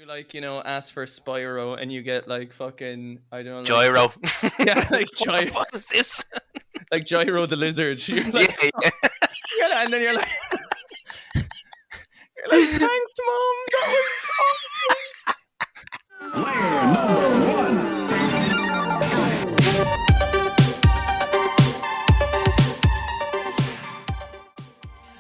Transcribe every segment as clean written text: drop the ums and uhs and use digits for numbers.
You like, ask for Spyro and you get like fucking, I don't know, like, Gyro. yeah, like What the fuck is this? like Gyro the lizard. You're Yeah, like, yeah. and then you're like, thanks, mom, that was Player number one.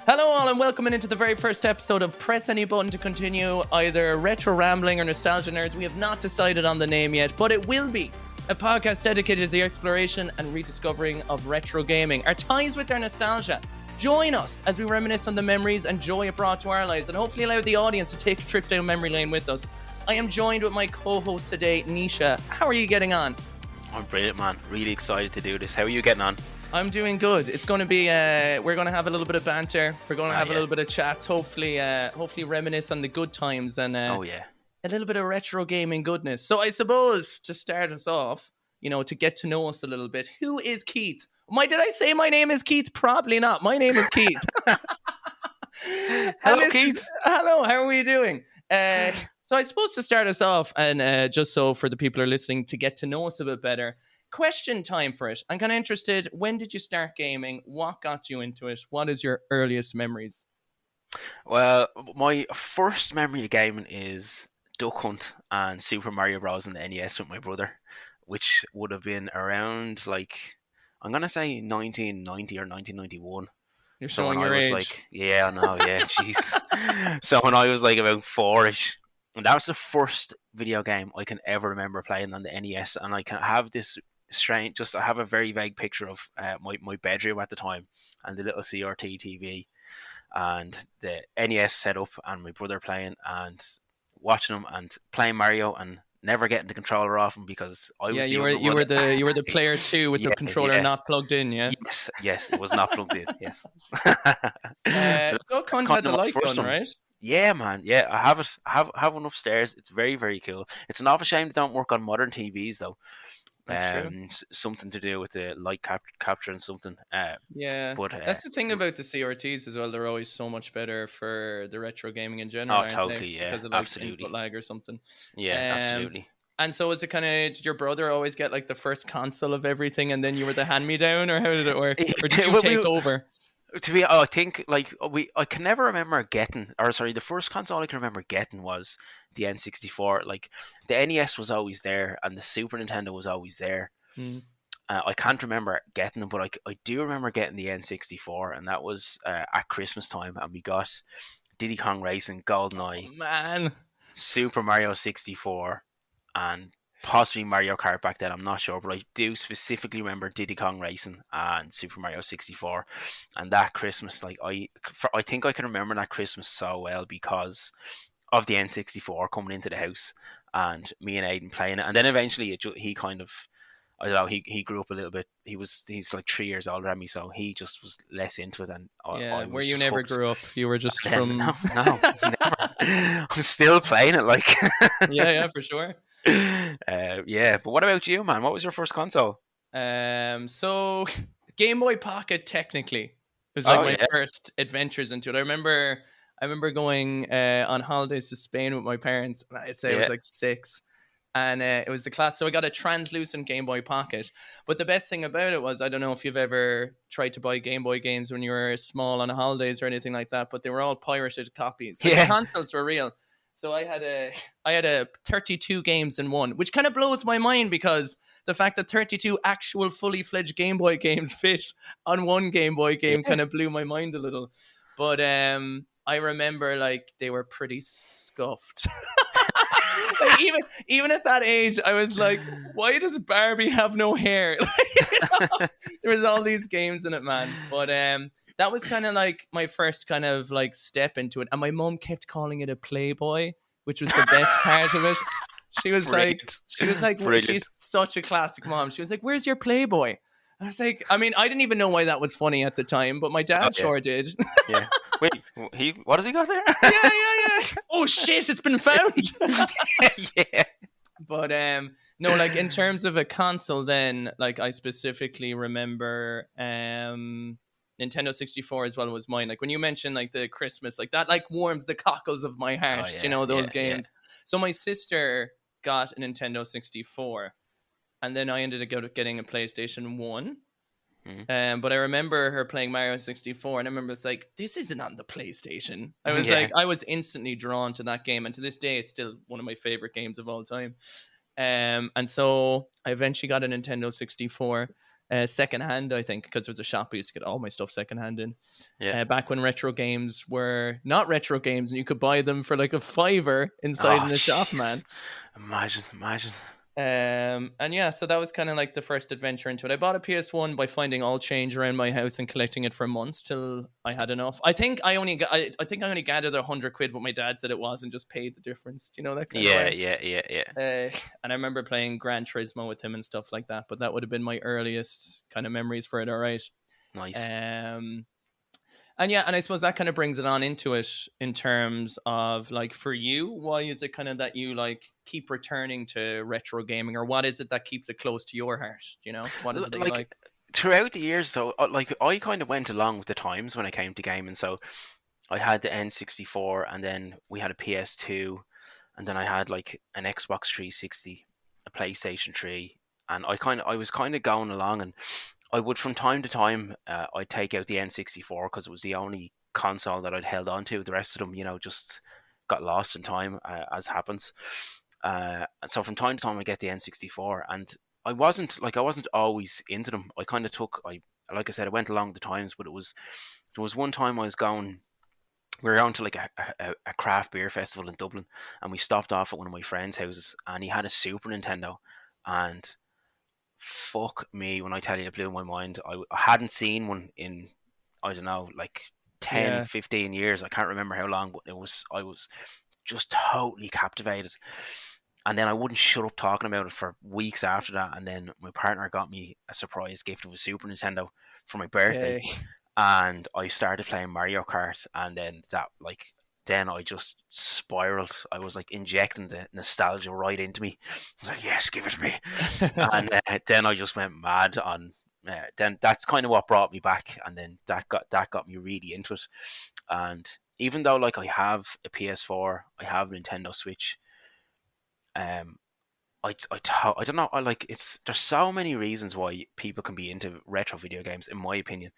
Hello all and welcome into the very first episode of Press Any Button to Continue, either Retro Rambling or Nostalgia Nerds. We have not decided on the name yet, but it will be a podcast dedicated to the exploration and rediscovering of retro gaming, our ties with our nostalgia. Join us as we reminisce on the memories and joy it brought to our lives, and hopefully allow the audience to take a trip down memory lane with us. I am joined with my co-host today, Naoise. How are you getting on? I'm brilliant, man. Really excited to do this. How are you getting on? I'm doing good. It's going to be, we're going to have a little bit of banter. We're going to have a little bit of chats. Hopefully reminisce on the good times and a little bit of retro gaming goodness. So I suppose to start us off, to get to know us a little bit, who is Keith? Did I say my name is Keith? Probably not. My name is Keith. Hello, Keith. Hello, how are we doing? So I suppose to start us off, and just so for the people who are listening to get to know us a bit better, question time for it. I'm kind of interested, when did you start gaming? What got you into it? What is your earliest memories? Well, my first memory of gaming is Duck Hunt and Super Mario Bros. On the NES with my brother, which would have been around, I'm going to say 1990 or 1991. You're showing your age. Yeah, I know, yeah, jeez. So when I was about 4-ish, and that was the first video game I can ever remember playing on the NES, and I can have this strange, I have a very vague picture of my bedroom at the time, and the little CRT TV, and the NES set up, and my brother playing, and watching him, and playing Mario, and never getting the controller off him because I was you were the player 2 with the controller not plugged in. Yes, it was not plugged in. Yes. Duck Hunt had the light gun, right? Yeah, man. Yeah, I have it. Have one upstairs. It's very, very cool. It's an awful shame they don't work on modern TVs though. That's true. Something to do with the light capture and something. But that's the thing about the CRTs as well. They're always so much better for the retro gaming in general. Oh, totally, yeah, because of absolutely. input lag or something. Yeah, absolutely. And so, was it did your brother always get the first console of everything, and then you were the hand-me-down, or how did it work? Or did you take over? I think I can never remember getting, the first console I can remember getting was the N64. The NES was always there, and the Super Nintendo was always there. I can't remember getting them, but I do remember getting the N64, and that was at Christmas time, and we got Diddy Kong Racing, GoldenEye, man, Super Mario 64, and possibly Mario Kart back then, I'm not sure, but I do specifically remember Diddy Kong Racing and Super Mario 64. And that Christmas, I think I can remember that Christmas so well because of the N64 coming into the house and me and Aiden playing it. And then eventually he kind of, I don't know, he grew up a little bit. He's 3 years older than me, so he just was less into it. And I where you never grew up, you were just from... No, never. I'm still playing it, yeah, for sure. But what about you, man? What was your first console? So Game Boy Pocket, technically, it was my first adventures into it. I remember going on holidays to Spain with my parents, and I'd say I was 6, and it was the class. So I got a translucent Game Boy Pocket. But the best thing about it was, I don't know if you've ever tried to buy Game Boy games when you were small on holidays or anything like that, but they were all pirated copies. The consoles were real. So I had a 32 games in one, which kind of blows my mind because the fact that 32 actual fully fledged Game Boy games fit on one Game Boy game kind of blew my mind a little. But I remember they were pretty scuffed. Even at that age, I was like, why does Barbie have no hair? There was all these games in it, man. But that was kind of my first kind of step into it. And my mom kept calling it a Playboy, which was the best part of it. She was Brilliant. She's such a classic mom. She was like, where's your Playboy? I was like, I didn't even know why that was funny at the time, but my dad sure did. Yeah. Wait, what has he got there? Yeah. Oh shit, it's been found. Yeah. But no, in terms of a console then, I specifically remember Nintendo 64 as well was mine. Like when you mentioned like the Christmas, like that like warms the cockles of my heart, Oh you yeah, know, those yeah, yeah. games. So my sister got a Nintendo 64 and then I ended up getting a PlayStation 1. But I remember her playing Mario 64 and I remember it's like, this isn't on the PlayStation. I was Yeah. like, I was instantly drawn to that game. And to this day, it's still one of my favorite games of all time. And so I eventually got a Nintendo 64 secondhand, I think, because there was a shop I used to get all my stuff secondhand in. Yeah. Back when retro games were not retro games and you could buy them for like a $5 inside in the shop, man. Imagine. And yeah, so that was kind of like the first adventure into it. I bought a PS1 by finding all change around my house and collecting it for months till I had enough. I think I only gathered £100, but my dad said it was and just paid the difference. Do you know that kind of way? Yeah. And I remember playing Gran Turismo with him and stuff like that. But that would have been my earliest kind of memories for it. All right. Nice. And yeah, and I suppose that kind of brings it on into it in terms of like for you, why is it kind of that you like keep returning to retro gaming, or what is it that keeps it close to your heart? You know, what is it that you like? Throughout the years, though, like I kind of went along with the times when it came to gaming. So I had the N64, and then we had a PS2, and then I had like an Xbox 360, a PlayStation 3, and I was kind of going along, and I would from time to time I'd take out the N64 because it was the only console that I'd held on to. The rest of them, just got lost in time, as happens. So from time to time I get the N64, and I wasn't always into them. I kind of like I said, I went along the times, but there was one time we were going to like a craft beer festival in Dublin, and we stopped off at one of my friend's houses, and he had a Super Nintendo, and fuck me when I tell you, it blew my mind. I hadn't seen one in, I don't know, like 10, 15 years. I can't remember how long, but I was just totally captivated. And then I wouldn't shut up talking about it for weeks after that. And then my partner got me a surprise gift of a Super Nintendo for my birthday. Okay. And I started playing Mario Kart, and then I just spiraled. I was like injecting the nostalgia right into me. I was like, yes, give it to me. And then I just went mad on. Then that's kind of what brought me back, and then that got me really into it. And even though like I have a PS4, I have a Nintendo Switch. I don't know. There's so many reasons why people can be into retro video games. In my opinion,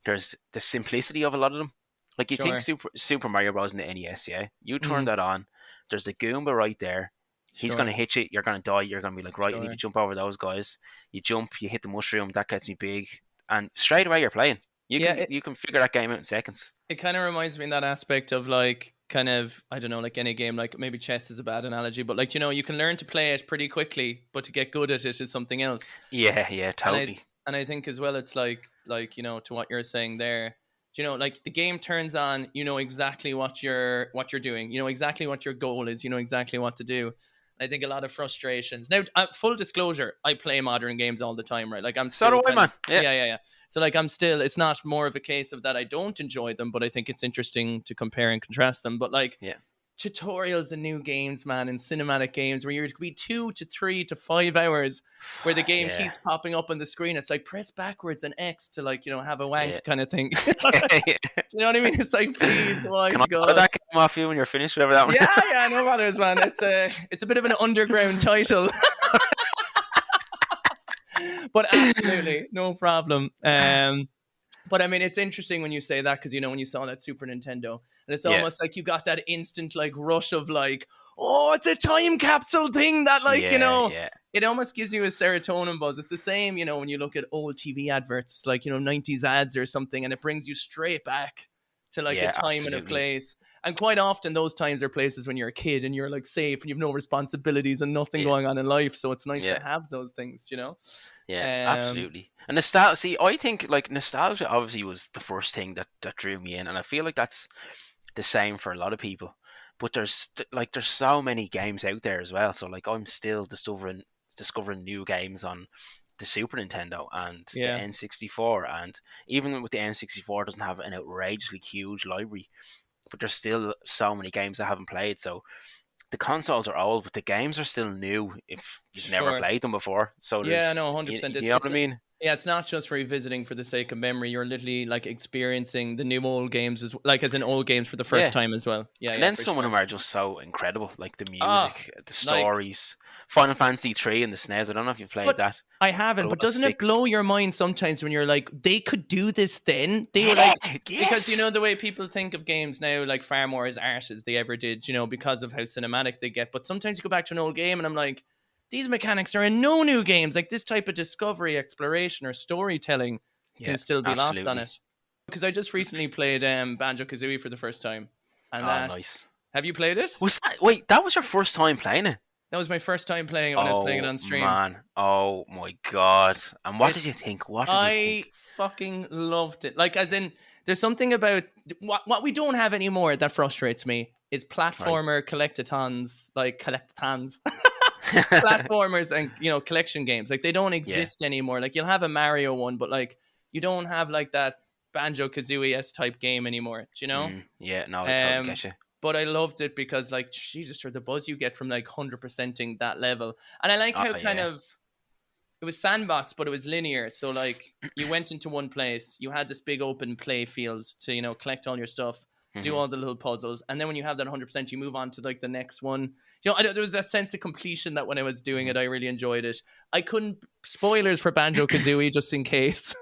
there's the simplicity of a lot of them. Like you think Super Mario Bros. In the NES, yeah. You turn that on. There's the Goomba right there. He's gonna hit you. You're gonna die. You're gonna be like, right, you need to jump over those guys. You jump. You hit the mushroom. That gets me big, and straight away you're playing. You can figure that game out in seconds. It kind of reminds me in that aspect of like kind of, I don't know, like any game, like maybe chess is a bad analogy, but like, you can learn to play it pretty quickly, but to get good at it is something else. Yeah, totally. And I think as well, it's like, to what you're saying there, like the game turns on, exactly what you're doing, exactly what your goal is, exactly what to do. I think a lot of frustrations. Now, full disclosure, I play modern games all the time, right? Like I'm still. So do I, man. Yeah. So like I'm still. It's not more of a case of that I don't enjoy them, but I think it's interesting to compare and contrast them. But like, tutorials in new games, man, in cinematic games where you're to be 2 to 3 to 5 hours, where the game keeps popping up on the screen. It's like press backwards and X to like have a wank kind of thing. You know what I mean? It's like, please, why? Can I put that game off you when you're finished? Whatever that one. Yeah, no matters, man. It's a bit of an underground title. But absolutely, no problem. But I mean, it's interesting when you say that because, when you saw that Super Nintendo and it's almost like you got that instant like rush of like, oh, it's a time capsule thing that like, it almost gives you a serotonin buzz. It's the same, when you look at old TV adverts, like, 90s ads or something, and it brings you straight back to like a time and a place. And quite often those times are places when you're a kid and you're like safe and you've no responsibilities and nothing going on in life. So it's nice to have those things, Yeah, absolutely. And nostalgia, see, I think like nostalgia obviously was the first thing that drew me in. And I feel like that's the same for a lot of people. But there's so many games out there as well. So like I'm still discovering new games on the Super Nintendo and the N64. And even with the N64, it doesn't have an outrageously huge library. But there's still so many games I haven't played. So the consoles are old, but the games are still new if you've never played them before. So no, 100%. You know what I mean? Yeah, it's not just revisiting for the sake of memory. You're literally like experiencing the new old games as in old games for the first time as well. Yeah, and yeah, then for some of sure. them are just so incredible, like the Ah, music, the like, stories. Final Fantasy 3 and the SNES. I don't know if you played but that. I But haven't. it But was doesn't it blow 6. your mind sometimes when you're like, they could do this then? They were Yeah, like, because yes. the way people think of games now, like far more as art as they ever did, because of how cinematic they get. But sometimes you go back to an old game and I'm like, these mechanics are in no new games. Like this type of discovery, exploration, or storytelling Yeah, can still be lost on absolutely. it. Because I just recently played Banjo Kazooie for the first time, and Oh, that nice. have you played it? Wait, that was your first time playing it? That was my first time playing it when I was playing it Oh on stream. man. Oh my god. And what did It's you think? What did you I think? fucking loved it. Like, as in, there's something about what we don't have anymore that frustrates me is Right. platformer collectathons, like collectathons, platformers, and collection games. Like they don't Yeah. exist anymore. Like you'll have a Mario one, but like you don't have like that Banjo Kazooie s type game anymore. Do you know? Yeah, no, I totally Um, get you. but I loved it because, like, Jesus, or the buzz you get from like 100%ing that level, and I like how Oh kind yeah. of it was sandbox, but it was linear. So like you went into one place, you had this big open play field to collect all your stuff, do Hmm. all the little puzzles, and then when you have that 100%, you move on to like the next one. There was that sense of completion that when I was doing it, I really enjoyed it. I couldn't spoilers for Banjo Kazooie just in case,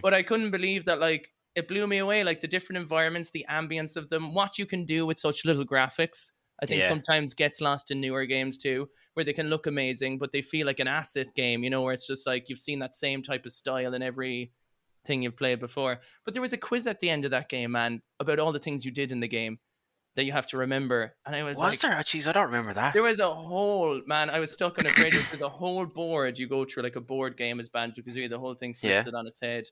but I couldn't believe that like it blew me away. Like the different environments, the ambience of them, what you can do with such little graphics. I think Yeah. sometimes gets lost in newer games too, where they can look amazing, but they feel like an asset game, where it's just like you've seen that same type of style in every thing you've played before. But there was a quiz at the end of that game, man, about all the things you did in the game that you have to remember. And I was Was like, there? Jeez, I don't remember that. there was a whole, man, I was stuck on it for ages. There's a whole board you go through, like a board game as Banjo Kazooie. The whole thing flips Yeah. it on its head.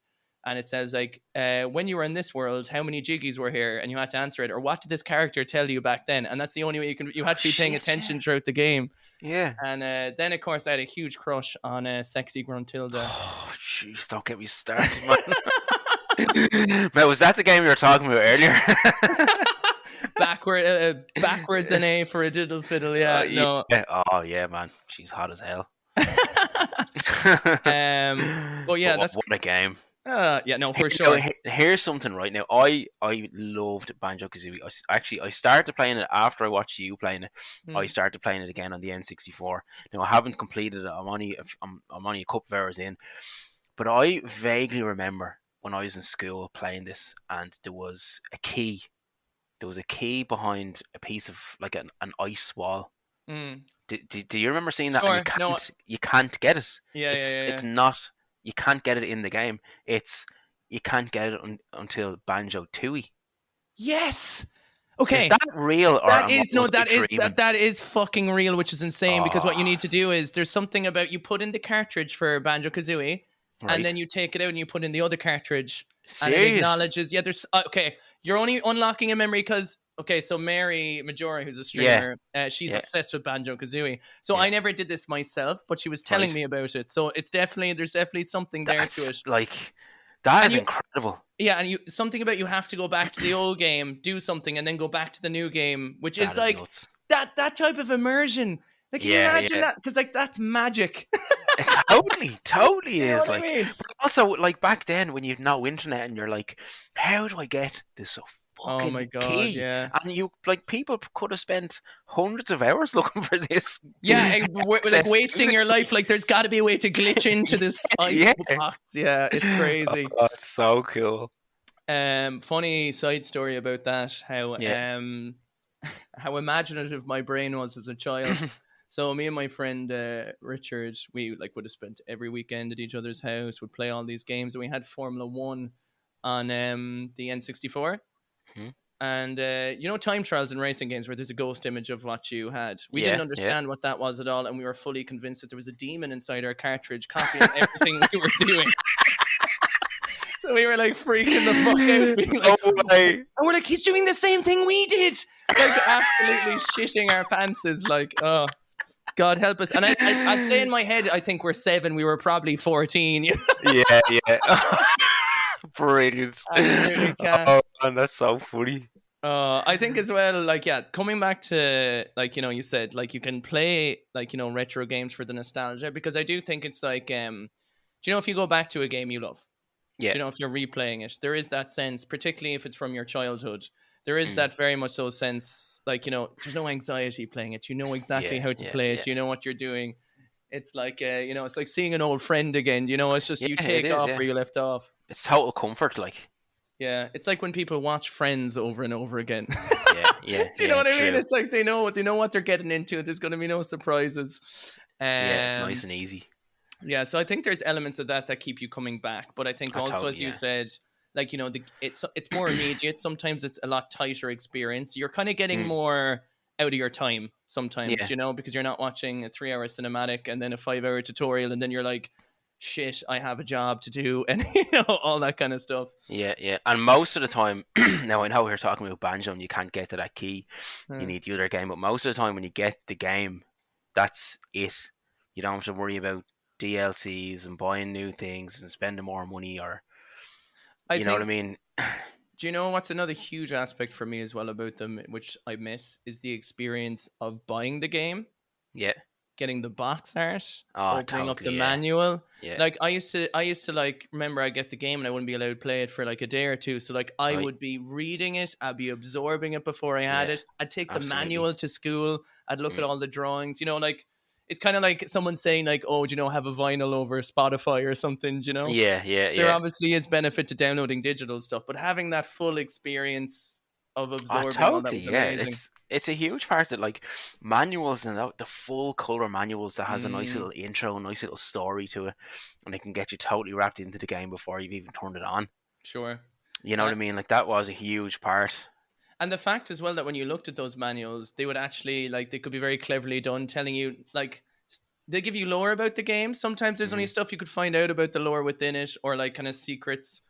And it says, like, when you were in this world, how many jiggies were here? And you had to answer it. Or what did this character tell you back then? And that's the only way you had to be paying Shit, attention yeah. throughout the game. Yeah. And then, of course, I had a huge crush on sexy Gruntilda. Oh, jeez, don't get me started, man. Man, was that the game you were talking about earlier? Backwards an A for a diddle fiddle. Yeah, no. Yeah. Oh, yeah, man. She's hot as hell. But yeah, what a game. Yeah, no, for sure. Here's something right now. I loved Banjo Kazooie. I started playing it after I watched you playing it. I started playing it again on the N64. Now I haven't completed it. I'm only a couple of hours in, but I vaguely remember when I was in school playing this, and there was a key. There was a key behind a piece of like an ice wall. Do you remember seeing that? Sure. And you can't get it. Yeah, It's not. You can't get it in the game. You can't get it until Banjo Tooie. Yes. Okay. Is that real or that is fucking real, which is insane because what you need to do is there's something about you put in the cartridge for Banjo Kazooie, right. and then you take it out and you put in the other cartridge. Serious? And it acknowledges. Yeah, there's okay. You're only unlocking a memory because so Mary Majora, who's a streamer, she's obsessed with Banjo Kazooie. So I never did this myself, but she was telling me about it. So there's definitely something there to it. Like that is incredible. Yeah, and something about you have to go back to the old game, do something, and then go back to the new game, which is like nuts. that type of immersion. Like, can you imagine that? Because like that's magic. It totally is. Like, I mean? But also like back then when you've no internet and you're like, how do I get this fucking oh my God, key? yeah. And you like people could have spent hundreds of hours looking for this. Yeah, like wasting your life. Like there's got to be a way to glitch into this ice box. Yeah, it's crazy. Oh, it's so cool. Funny side story about that. How imaginative my brain was as a child. So me and my friend Richard, we like would have spent every weekend at each other's house, would play all these games, and we had Formula 1 on the N64. And time trials and racing games where there's a ghost image of what you had. We didn't understand what that was at all, and we were fully convinced that there was a demon inside our cartridge copying everything we were doing. So we were like freaking the fuck out, being like, and we're like, he's doing the same thing we did, like absolutely shitting our pants. Like, oh, God help us. And I'd say in my head, I think we're 7. We were probably 14. Yeah. Brilliant. Oh, man, that's so funny. I think as well, like, yeah, coming back to, like, you said, like, you can play, like, retro games for the nostalgia, because I do think it's like, Do you know if you go back to a game you love? Yeah. Do you know if you're replaying it? There is that sense, particularly if it's from your childhood. There is Mm. that very much so sense, like, you know, there's no anxiety playing it. You know exactly Yeah. how to Yeah. play Yeah. it. You know what you're doing. It's like, you know, it's like seeing an old friend again. You know, it's just Yeah. you It take is. off Yeah. where you left off. It's total comfort. Like. Yeah, it's like when people watch Friends over and over again. Yeah. Yeah. Do you know Yeah. what I mean? True. It's like they know what they're getting into. There's going to be no surprises. Yeah. It's nice and easy. Yeah, so I think there's elements of that keep you coming back, but I think also, Totally. as you Yeah. said, like, you know, it's more immediate. Sometimes it's a lot tighter experience. You're kind of getting more out of your time sometimes, Yeah. you know, because you're not watching a 3-hour cinematic and then a 5-hour tutorial, and then you're like, shit, I have a job to do, and you know, all that kind of stuff. Yeah, yeah. And most of the time, now I know we're talking about banjo and you can't get to that key. You need the other game, but most of the time when you get the game, that's it. You don't have to worry about DLCs and buying new things and spending more money, or you know what I mean? Do you know what's another huge aspect for me as well about them, which I miss, is the experience of buying the game, Yeah. getting the box art, Oh, opening up the totally. Yeah. manual. Yeah. Like I used to like remember I get the game and I wouldn't be allowed to play it for like a day or two. So like I Right. would be reading it, I'd be absorbing it before I had Yeah. it. I'd take the Absolutely. manual to school, I'd look at all the drawings, you know, like it's kind of like someone saying like, oh, do you know, have a vinyl over Spotify or something, do you know? Yeah, yeah, There yeah. obviously is benefit to downloading digital stuff, but having that full experience of Oh, absorbing all that totally. was Yeah. amazing. It's a huge part that like manuals and the full color manuals that has a nice Mm, little intro, a nice little story to it, and it can get you totally wrapped into the game before you've even turned it on. sure. You know what I mean? Like that was a huge part. And the fact as well that when you looked at those manuals, they would actually, like, they could be very cleverly done, telling you, like, they give you lore about the game. Sometimes there's only stuff you could find out about the lore within it, or like kind of secrets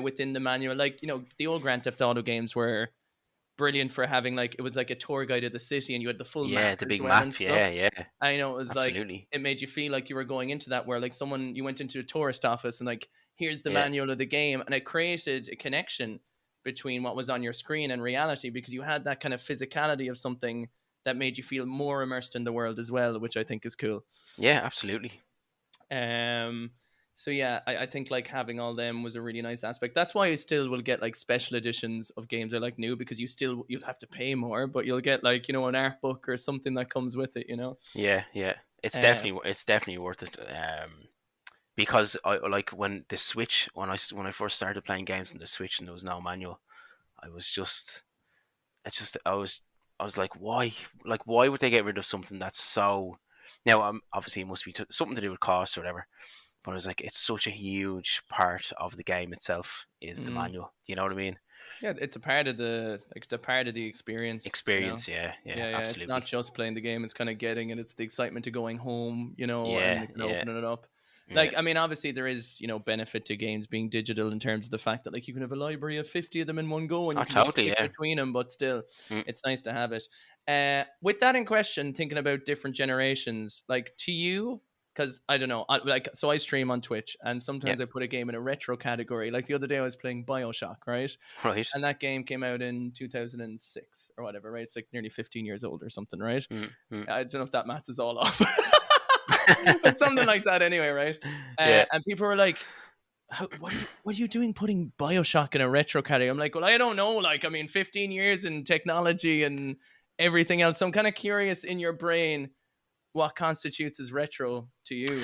within the manual. Like, you know, the old Grand Theft Auto games were brilliant for having, like, it was like a tour guide of the city and you had the full Yeah, map the as big well map. and Yeah, stuff. yeah. I know it was like, Absolutely. it made you feel like you were going into that, where like you went into a tourist office and like, here's the Yeah. manual of the game. And it created a connection between what was on your screen and reality, because you had that kind of physicality of something that made you feel more immersed in the world as well, which I think is cool. Yeah, absolutely. So yeah, I think like having all them was a really nice aspect. That's why I still will get like special editions of games I like new, because you'll have to pay more, but you'll get like, you know, an art book or something that comes with it, you know. Yeah, yeah. It's definitely worth it. Because I like when the Switch when I first started playing games on the Switch and there was no manual, I was just I was like, why would they get rid of something that's so now obviously it must be something to do with cost or whatever, but I was like, it's such a huge part of the game itself is the manual. Do you know what I mean? Yeah, it's a part of the experience. Experience, you know? yeah, Yeah. It's not absolutely. just playing the game; it's kind of getting it. It's the excitement of going home, you know, and Yeah, kind of yeah, opening it up. yeah. Like, I mean, obviously there is, you know, benefit to games being digital in terms of the fact that like you can have a library of 50 of them in one go and you Oh, can just totally, flick yeah. between them. But still, Mm. it's nice to have it. With that in question, thinking about different generations, like to you. Because I don't know, so I stream on Twitch, and sometimes Yeah. I put a game in a retro category. Like the other day, I was playing BioShock, right? Right. And that game came out in 2006 or whatever, right? It's like nearly 15 years old or something, right? I don't know if that maths is all off, but something like that anyway, right? Yeah. And people were like, what are you doing putting BioShock in a retro category? I'm like, well, I don't know. Like, I mean, 15 years in technology and everything else. So I'm kind of curious in your brain, what constitutes as retro to you?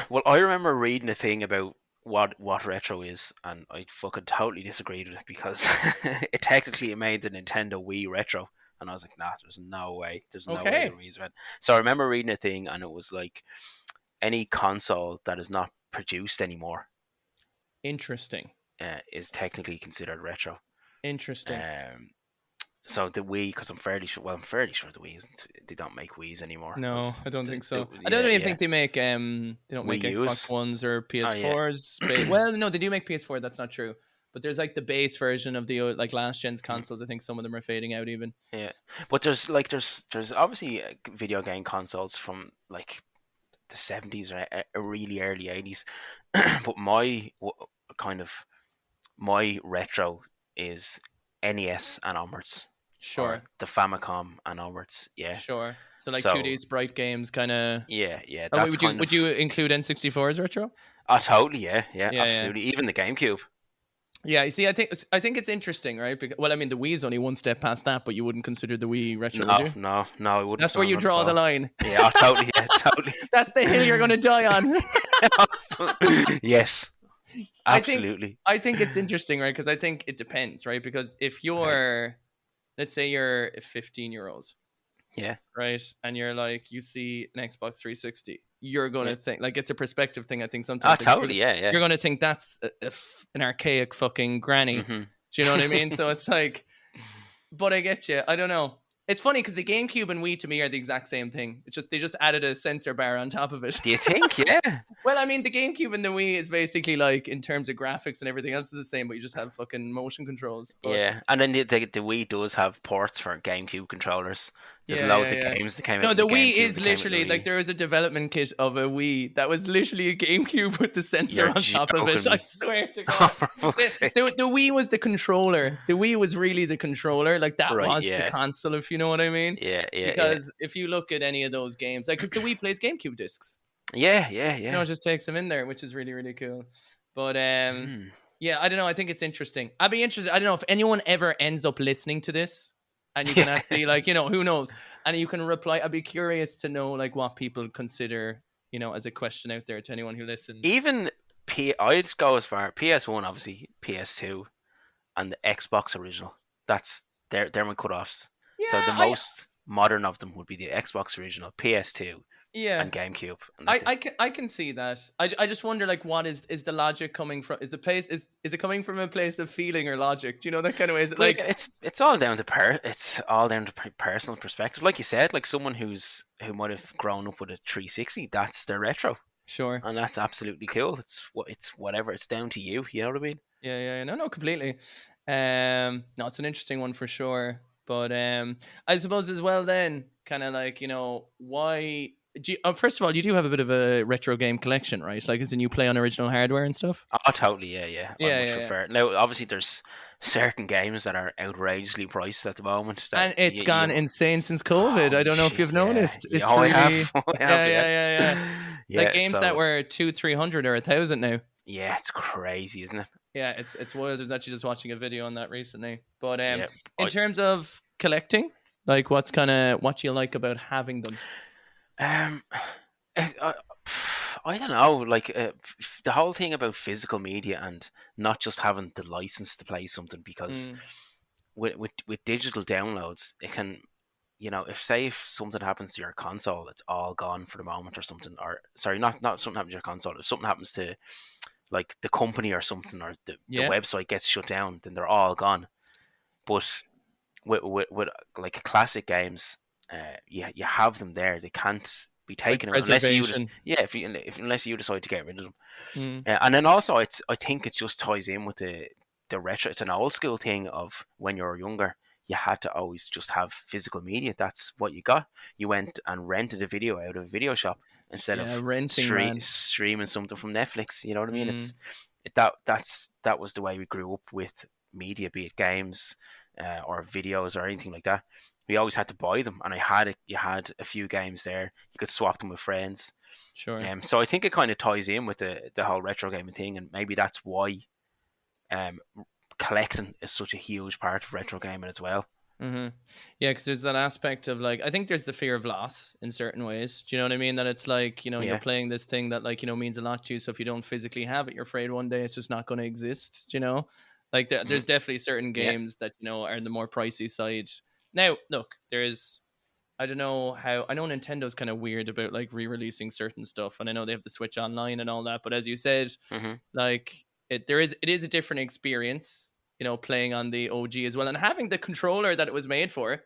Well, I remember reading a thing about what retro is, and I fucking totally disagreed with it because it made the Nintendo Wii retro, and I was like, nah, there's no way, the Wii's retro. So I remember reading a thing, and it was like any console that is not produced anymore, Interesting. is technically considered retro. Interesting. So the Wii, because I'm fairly sure the Wii isn't. They don't make Wii's anymore. No, I don't think so. I don't Yeah, even yeah. think they make they don't make Wii Xbox U's. Ones or Oh yeah. PS4s. Well, no, they do make PS4. That's not true. But there's like the base version of the like last gen's consoles. I think some of them are fading out even. Yeah, but there's obviously video game consoles from like the 70s or really early 80s. But kind of my retro is NES and onwards. Sure. Or the Famicom and onwards. Yeah. Sure. So like 2D sprite games, kind of. Yeah. Oh, would you include N64 as retro? Oh, totally. Yeah, absolutely. Yeah. Even the GameCube. Yeah, you see, I think it's interesting, right? Because, well, I mean, the Wii's only one step past that, but you wouldn't consider the Wii retro, would you? No, I wouldn't. That's where you draw the line. Yeah, totally. Yeah, totally. That's the hill you're going to die on. Yes, absolutely. I think it's interesting, right? Because I think it depends, right? Because if you're, let's say you're a 15-year-old, yeah, right, and you're like, you see an Xbox 360, you're going to think, like, it's a perspective thing. I think sometimes totally, yeah. You're going to think that's an archaic fucking granny. Do you know what I mean? So it's like, but I get you. I don't know. It's funny because the GameCube and Wii to me are the exact same thing. It's just they just added a sensor bar on top of it. Do you think? Yeah. Well, I mean, the GameCube and the Wii is basically like, in terms of graphics and everything else, is the same, but you just have fucking motion controls. But... Yeah, and then the Wii does have ports for GameCube controllers. There's loads of games that came out. No, the Wii is literally like, there was a development kit of a Wii that was literally a GameCube with the sensor on top of it. I swear to God. The Wii was the controller. The Wii was really the controller. Like, that was the console, if you know what I mean. Yeah. Because if you look at any of those games, like, because the Wii plays GameCube discs. Yeah. You know, it just takes them in there, which is really, really cool. But yeah, I don't know. I think it's interesting. I'd be interested. I don't know if anyone ever ends up listening to this. And you can actually, like, you know, who knows? And you can reply. I'd be curious to know, like, what people consider, you know, as a question out there to anyone who listens. Even I'd go as far. PS1, obviously, PS2, and the Xbox original. They're my cutoffs. Yeah, so the most modern of them would be the Xbox original, PS2. Yeah, and GameCube. And I can see that. I just wonder, like, what is the logic coming from? Is it coming from a place of feeling or logic? Do you know that kind of way? Is it like it's all down to personal perspective. Like you said, like someone who might have grown up with a 360, that's their retro. Sure. And that's absolutely cool. It's whatever. It's down to you. You know what I mean? Yeah. No, completely. No, it's an interesting one for sure. But I suppose as well then, kind of like, you know, why. First of all, you do have a bit of a retro game collection, right? Like, as in you play on original hardware and stuff? Oh, totally, yeah. I much prefer. Now, obviously, there's certain games that are outrageously priced at the moment. And it's gone insane since COVID. I don't know if you've noticed. It's really... I have. Yeah. Like games that were 200-300 or 1,000 now. Yeah, it's crazy, isn't it? Yeah, it's wild. I was actually just watching a video on that recently. But in terms of collecting, like, what you like about having them? I don't know, like the whole thing about physical media and not just having the license to play something, because with digital downloads, it can, you know, if something happens to your console, it's all gone for the moment or something, or sorry, not something happens to your console. If something happens to, like, the company or something, or the website gets shut down, then they're all gone. But with like classic games, you have them there. They can't be taken unless you decide to get rid of them. And then also, I think it just ties in with the retro. It's an old school thing of when you're younger, you had to always just have physical media. That's what you got. You went and rented a video out of a video shop instead of streaming something from Netflix. You know what I mean? It's that was the way we grew up with media, be it games or videos or anything like that. We always had to buy them, and you had a few games there. You could swap them with friends. Sure. So I think it kind of ties in with the whole retro gaming thing, and maybe that's why collecting is such a huge part of retro gaming as well. Mm-hmm. Yeah, because there's that aspect of, like, I think there's the fear of loss in certain ways. Do you know what I mean? That it's like, you know, you're playing this thing that, like, you know, means a lot to you. So if you don't physically have it, you're afraid one day it's just not going to exist. Do you know? Like, there's definitely certain games that, you know, are on the more pricey side. Now, look, I don't know how, I know Nintendo's kind of weird about, like, re-releasing certain stuff, and I know they have the Switch Online and all that, but as you said, like, it is a different experience, you know, playing on the OG as well, and having the controller that it was made for.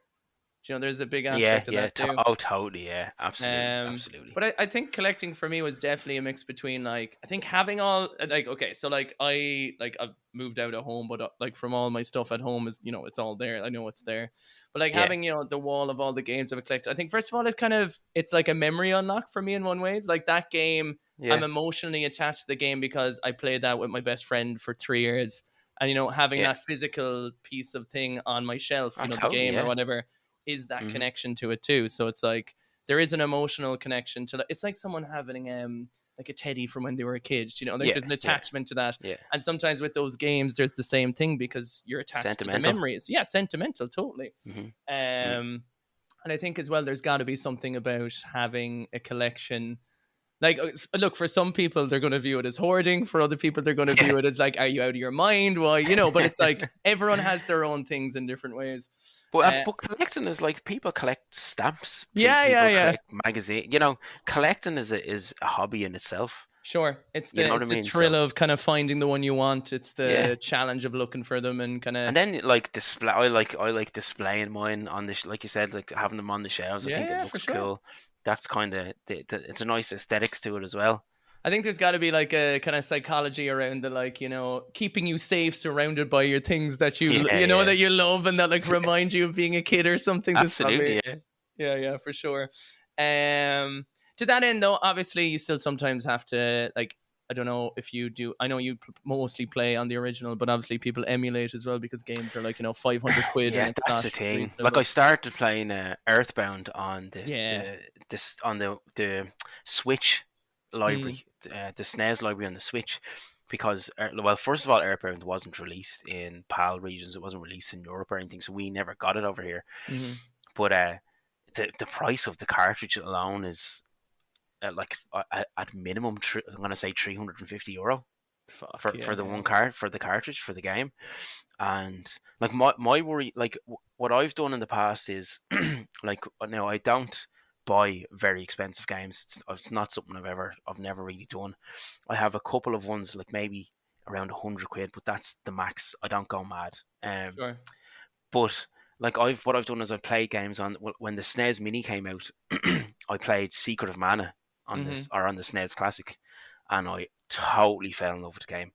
You know, there's a big aspect of that too. Oh, totally, yeah, absolutely. But I think collecting for me was definitely a mix between, like, I think having all, like, okay, so like I've moved out of home, but like from all my stuff at home is, you know, it's all there. I know it's there, but like having, you know, the wall of all the games I've collected. I think first of all, it's like a memory unlock for me in one way. It's like that game. I'm emotionally attached to the game because I played that with my best friend for 3 years, and, you know, having that physical piece of thing on my shelf, you know, the game or whatever, is that connection to it too. So it's like, there is an emotional connection to it's like someone having like a teddy from when they were a kid, you know, like there's an attachment to that. Yeah. And sometimes with those games, there's the same thing because you're attached to the memories. Yeah, sentimental, totally. And I think as well, there's got to be something about having a collection. Like, look, for some people, they're going to view it as hoarding. For other people, they're going to view it as like, are you out of your mind? Why, you know, but it's like everyone has their own things in different ways. But collecting is like people collect stamps. People collect magazine. You know, collecting is a hobby in itself. Sure, it's the thrill of kind of finding the one you want. It's the challenge of looking for them and kind of. And then like display, I like displaying mine on the like you said, like having them on the shelves. I think it looks cool. That's kind of it's a nice aesthetics to it as well. I think there's got to be like a kind of psychology around the like, you know, keeping you safe, surrounded by your things that you know that you love and that like remind you of being a kid or something. Absolutely, yeah, for sure. To that end, though, obviously you still sometimes have to like. I don't know if you do. I know you mostly play on the original, but obviously people emulate as well because games are like, you know, 500 quid. Yeah, and it's that's not the thing. reasonable. Like I started playing Earthbound on the Switch library, the SNES library on the Switch, because well, first of all, Earthbound wasn't released in PAL regions. It wasn't released in Europe or anything, so we never got it over here. But the price of the cartridge alone is. Like at minimum, I'm gonna say €350 for the one card for the cartridge for the game, and like my worry, like what I've done in the past is like now I don't buy very expensive games. It's not something I've never really done. I have a couple of ones like maybe around 100 quid, but that's the max. I don't go mad. Sure. But like what I've done is I played games on when the SNES Mini came out. I played Secret of Mana on this or on the SNES Classic, and I totally fell in love with the game.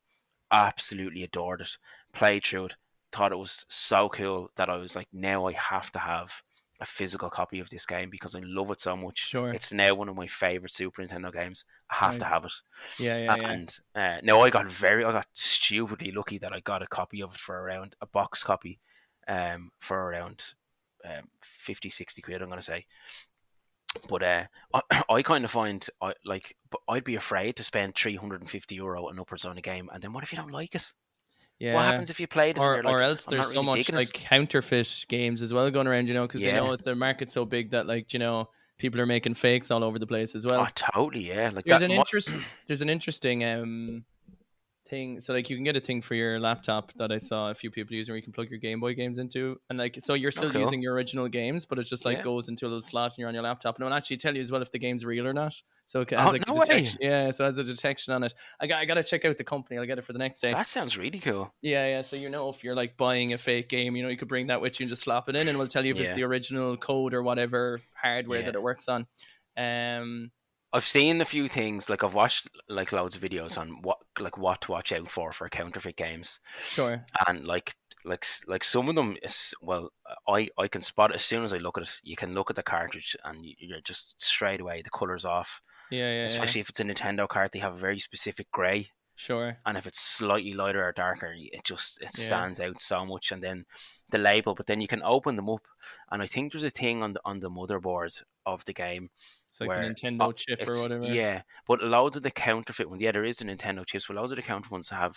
Absolutely adored it. Played through it. Thought it was so cool that I was like, now I have to have a physical copy of this game because I love it so much. Sure. It's now one of my favorite Super Nintendo games. I have to have it. Yeah. And now I got stupidly lucky that I got a copy of it for around a box copy, for around 50, 60 quid, I'm gonna say. But I kind of find I'd be afraid to spend €350 and upwards on a game, and then what if you don't like it? Yeah. What happens if you played it? Or else there's so much like counterfeit games as well going around, you know, because they know the market's so big that like, you know, people are making fakes all over the place as well. Oh, totally, yeah. Like there's an interesting thing. So like you can get a thing for your laptop that I saw a few people using where you can plug your Game Boy games into, and like so you're still using your original games, but it just like goes into a little slot and you're on your laptop, and it'll actually tell you as well if the game's real or not. So it has like a detection. Yeah, so it has a detection on it. I gotta check out the company. I'll get it for the next day. That sounds really cool. Yeah. So you know if you're like buying a fake game, you know you could bring that with you and just slap it in, and we'll tell you if it's the original code or whatever hardware that it works on. I've seen a few things, like I've watched like loads of videos on what to watch out for counterfeit games. Sure. And like some of them is, well, I can spot it as soon as I look at it. You can look at the cartridge and you're just straight away the color's off. Yeah. Especially if it's a Nintendo cart, they have a very specific gray. Sure. And if it's slightly lighter or darker, it stands out so much. And then the label, but then you can open them up, and I think there's a thing on the motherboard of the game. It's like the Nintendo chip or whatever. Yeah, but loads of the counterfeit ones, there is the Nintendo chips, but loads of the counterfeit ones have,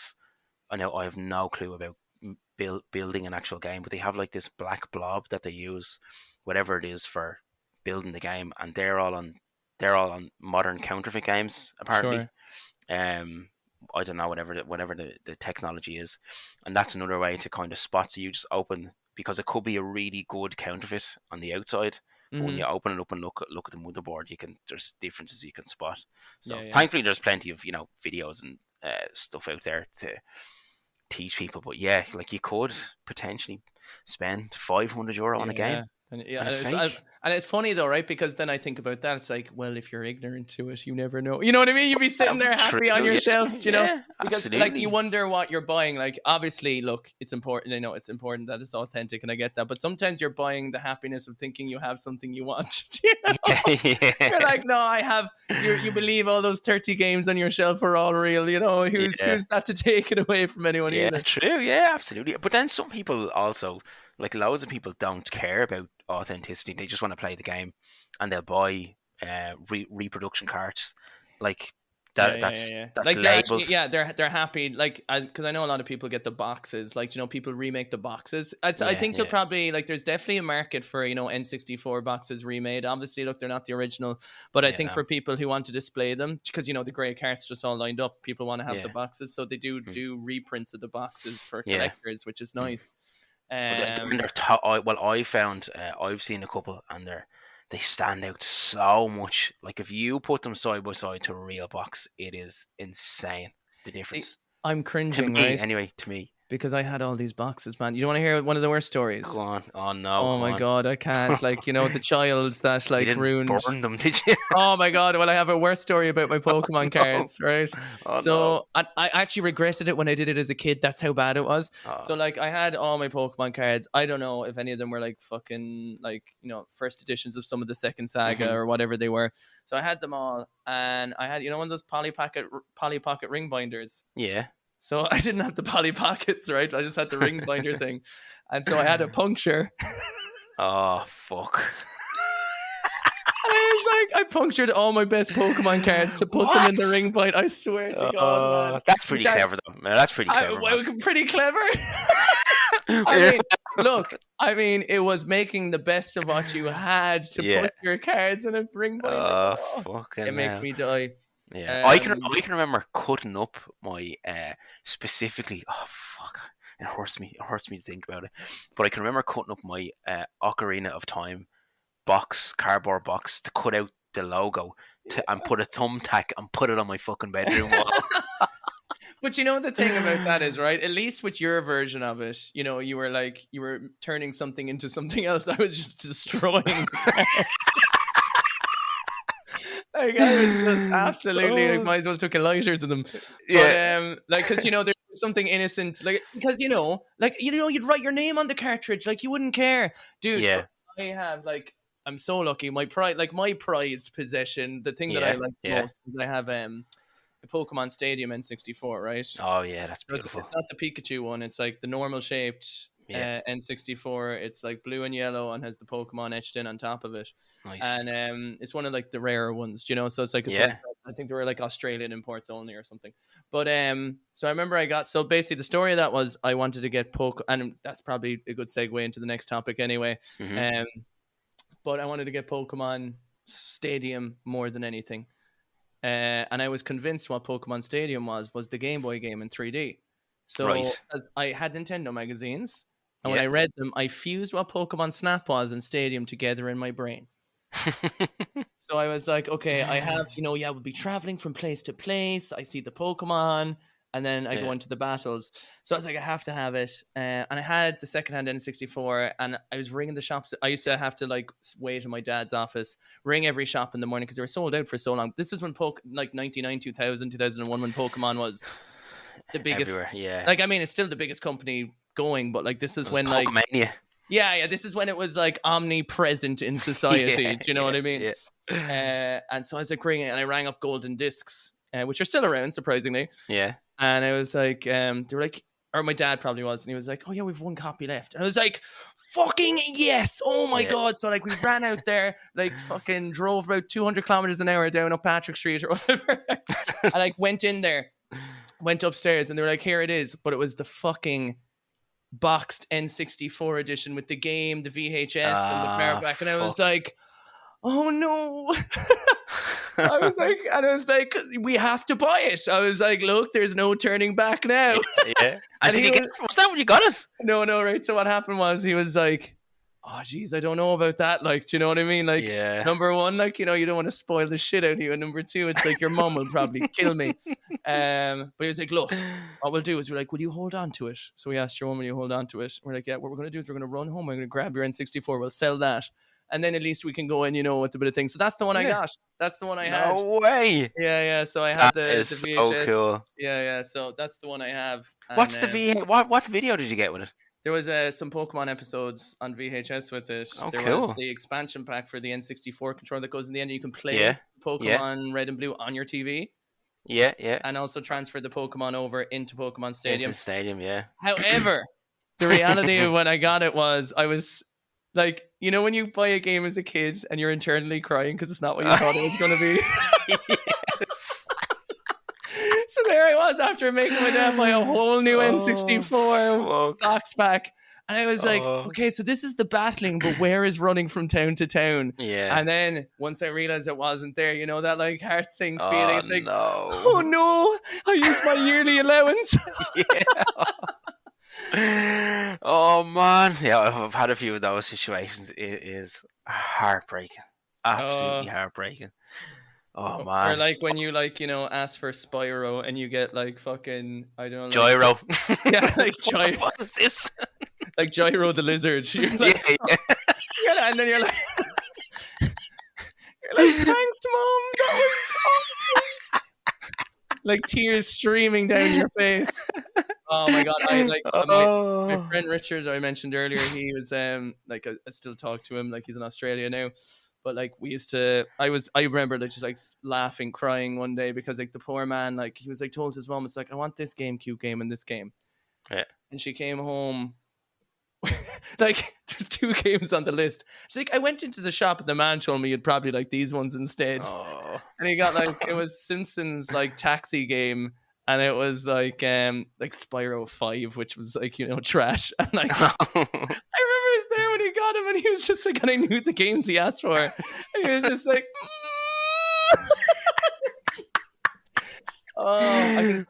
I have no clue about building an actual game, but they have like this black blob that they use, whatever it is, for building the game, and they're all on modern counterfeit games apparently. Sure. I don't know, whatever the technology is, and that's another way to kind of spot. So you just open, because it could be a really good counterfeit on the outside. But when you open it up and look at the motherboard, there's differences you can spot. So thankfully, there's plenty of videos and stuff out there to teach people. But yeah, like you could potentially spend €500 on a game. And it's funny though, right? Because then I think about that. It's like, well, if you're ignorant to it, you never know. You know what I mean? You'd be sitting there happy on your shelf, you know? Because like you wonder what you're buying. Like obviously, look, it's important. I know it's important that it's authentic, and I get that. But sometimes you're buying the happiness of thinking you have something you want. You know? You're like, no, I have. You believe all those 30 games on your shelf are all real. You know, who's that to take it away from anyone? Yeah, either? True. Yeah, absolutely. But then some people also like loads of people don't care about authenticity. They just want to play the game, and they'll buy reproduction cards. Like Yeah, that. yeah, yeah, That's yeah. that's Like they're actually, labeled. yeah, they're happy. Like, because I know a lot of people get the boxes. Like, people remake the boxes. I Yeah, think you'll probably like. There's definitely a market for N64 boxes remade. Obviously, look, they're not the original, but I think no. for people who want to display them, because the gray carts just all lined up, people want to have the Yeah. boxes, so they do reprints of the boxes for Yeah. collectors, which is nice. But again, I found I've seen a couple, and they stand out so much. Like if you put them side by side to a real box, it is insane the See, difference. I'm To cringing, me, right? anyway. To me, Because I had all these boxes, man. You don't want to hear one of the worst stories? go on. Oh no, Oh go my on. God, I can't. Like, the child that You like didn't ruined. burn them, did you? Oh my God. Well, I have a worse story about my Pokemon cards, right? Oh no. So I actually regretted it when I did it as a kid. That's how bad it was. Oh. So like I had all my Pokemon cards. I don't know if any of them were like fucking like, first editions of some of the second saga or whatever they were. So I had them all, and I had, one of those Polly Pocket ring binders. Yeah. So I didn't have the Polly Pockets, right? I just had the ring binder thing. And so I had a puncture. Oh fuck. And I was like, I punctured all my best Pokemon cards to put them in the ring bind. I swear to God, man. That's pretty clever, though. Man, that's pretty clever. Pretty clever. I mean, it was making the best of what you had to put your cards in a ring binder. Fucking it makes me die. Yeah, I can remember cutting up my specifically. Oh fuck, it hurts me. It hurts me to think about it. But I can remember cutting up my Ocarina of Time cardboard box, to cut out the logo and put a thumbtack and put it on my fucking bedroom wall. But the thing about that is, right, at least with your version of it, you were turning something into something else. I was just destroying. Like I was just absolutely might as well took a lighter to them. Yeah. But, because there's something innocent, like because you'd write your name on the cartridge, like you wouldn't care, dude. Yeah. I have I'm so lucky. My prized possession, the thing that I like most, is I have a Pokemon Stadium N64, right? Oh yeah, that's beautiful. It's not the Pikachu one. It's like the normal shaped N64. It's like blue and yellow and has the Pokemon etched in on top of it. Nice. And it's one of like the rarer ones, so it's like I think they were like Australian imports only or something. But so I remember basically the story of that was I wanted to get and that's probably a good segue into the next topic anyway. But I wanted to get Pokemon Stadium more than anything. And I was convinced what Pokemon Stadium was the Game Boy game in 3D. So as I had Nintendo magazines, and when I read them, I fused what Pokemon Snap was and Stadium together in my brain. So I was like, okay, I have, we'll be traveling from place to place. I see the Pokemon, and then I go into the battles. So I was like, I have to have it. And I had the secondhand N64, and I was ringing the shops. I used to have to wait in my dad's office, ring every shop in the morning because they were sold out for so long. This is when 99, 2000, 2001, when Pokemon was the biggest. Everywhere, yeah. I mean, it's still the biggest company going, but this is when Pokemania. Yeah, this is when it was omnipresent in society. Do you know what I mean? Yeah. And so I was ringing, and I rang up Golden Discs, which are still around, surprisingly. Yeah. And I was like, they were like, or my dad probably was, and he was like, oh yeah, we've one copy left. And I was like, fucking yes! Oh my God! So we ran out there, fucking drove about 200 kilometers an hour down up Patrick Street or whatever, and went in there, went upstairs, and they were like, here it is, but it was the fucking boxed N64 edition with the game, the VHS, and the paperback, and I was like, oh no. I was like, we have to buy it. I was like, look, there's no turning back now. Yeah. And did was that when you got it? No, right. So what happened was he was like, oh geez, I don't know about that. Do you know what I mean? Number one, you don't want to spoil the shit out of you. And number two, it's your mom will probably kill me. But he was like, look, what we'll do is we're like, will you hold on to it? So we asked your mom, will you hold on to it? We're like, yeah, what we're going to do is we're going to run home. We're going to grab your N64. We'll sell that. And then at least we can go in, with a bit of things. So that's the one I got. That's the one I had. No way. Yeah. So I had the VHS. So cool. Yeah. So that's the one I have. And, what's the VHS? What video did you get with it? There was some Pokemon episodes on VHS with it. Oh, there cool. was the expansion pack for the N64 controller that goes in the end. You can play Pokemon Red and Blue on your TV. Yeah. And also transfer the Pokemon over into Pokemon Stadium. Into Stadium, yeah. However, The reality of when I got it was I was like, you know, when you buy a game as a kid and you're internally crying because it's not what you thought it was going to be. Yes. So there I was after making my dad buy a whole new N64 box pack. And I was like, okay, so this is the battling, but where is running from town to town? Yeah. And then once I realized it wasn't there, you know, that like heart sink feeling. It's like, no. oh no, I used my yearly allowance. Yeah. Oh man. Yeah, I've had a few of those situations. It is heartbreaking. Absolutely heartbreaking. Oh man. Or like when you like, you know, ask for Spyro and you get like fucking, I don't know, like, Gyro. Yeah, like Gyro. What is this? Like Gyro the lizard. You're like, yeah. And then you're like, thanks, Mom. That was awesome. Like tears streaming down your face. Oh my god! I like my friend Richard I mentioned earlier. He was like I still talk to him. Like he's in Australia now. But like we used to, I remember like just like laughing, crying one day because like the poor man, like he was like told his mom, it's like, I want this GameCube game and this game. Yeah. And she came home, like there's 2 games on the list. She's like, I went into the shop and the man told me you'd probably like these ones instead. And he got like, it was Simpsons like taxi game. And it was like Spyro 5, which was like, you know, trash. And like I remember he was there when he got him and he was just like, and I knew the games he asked for. And he was just like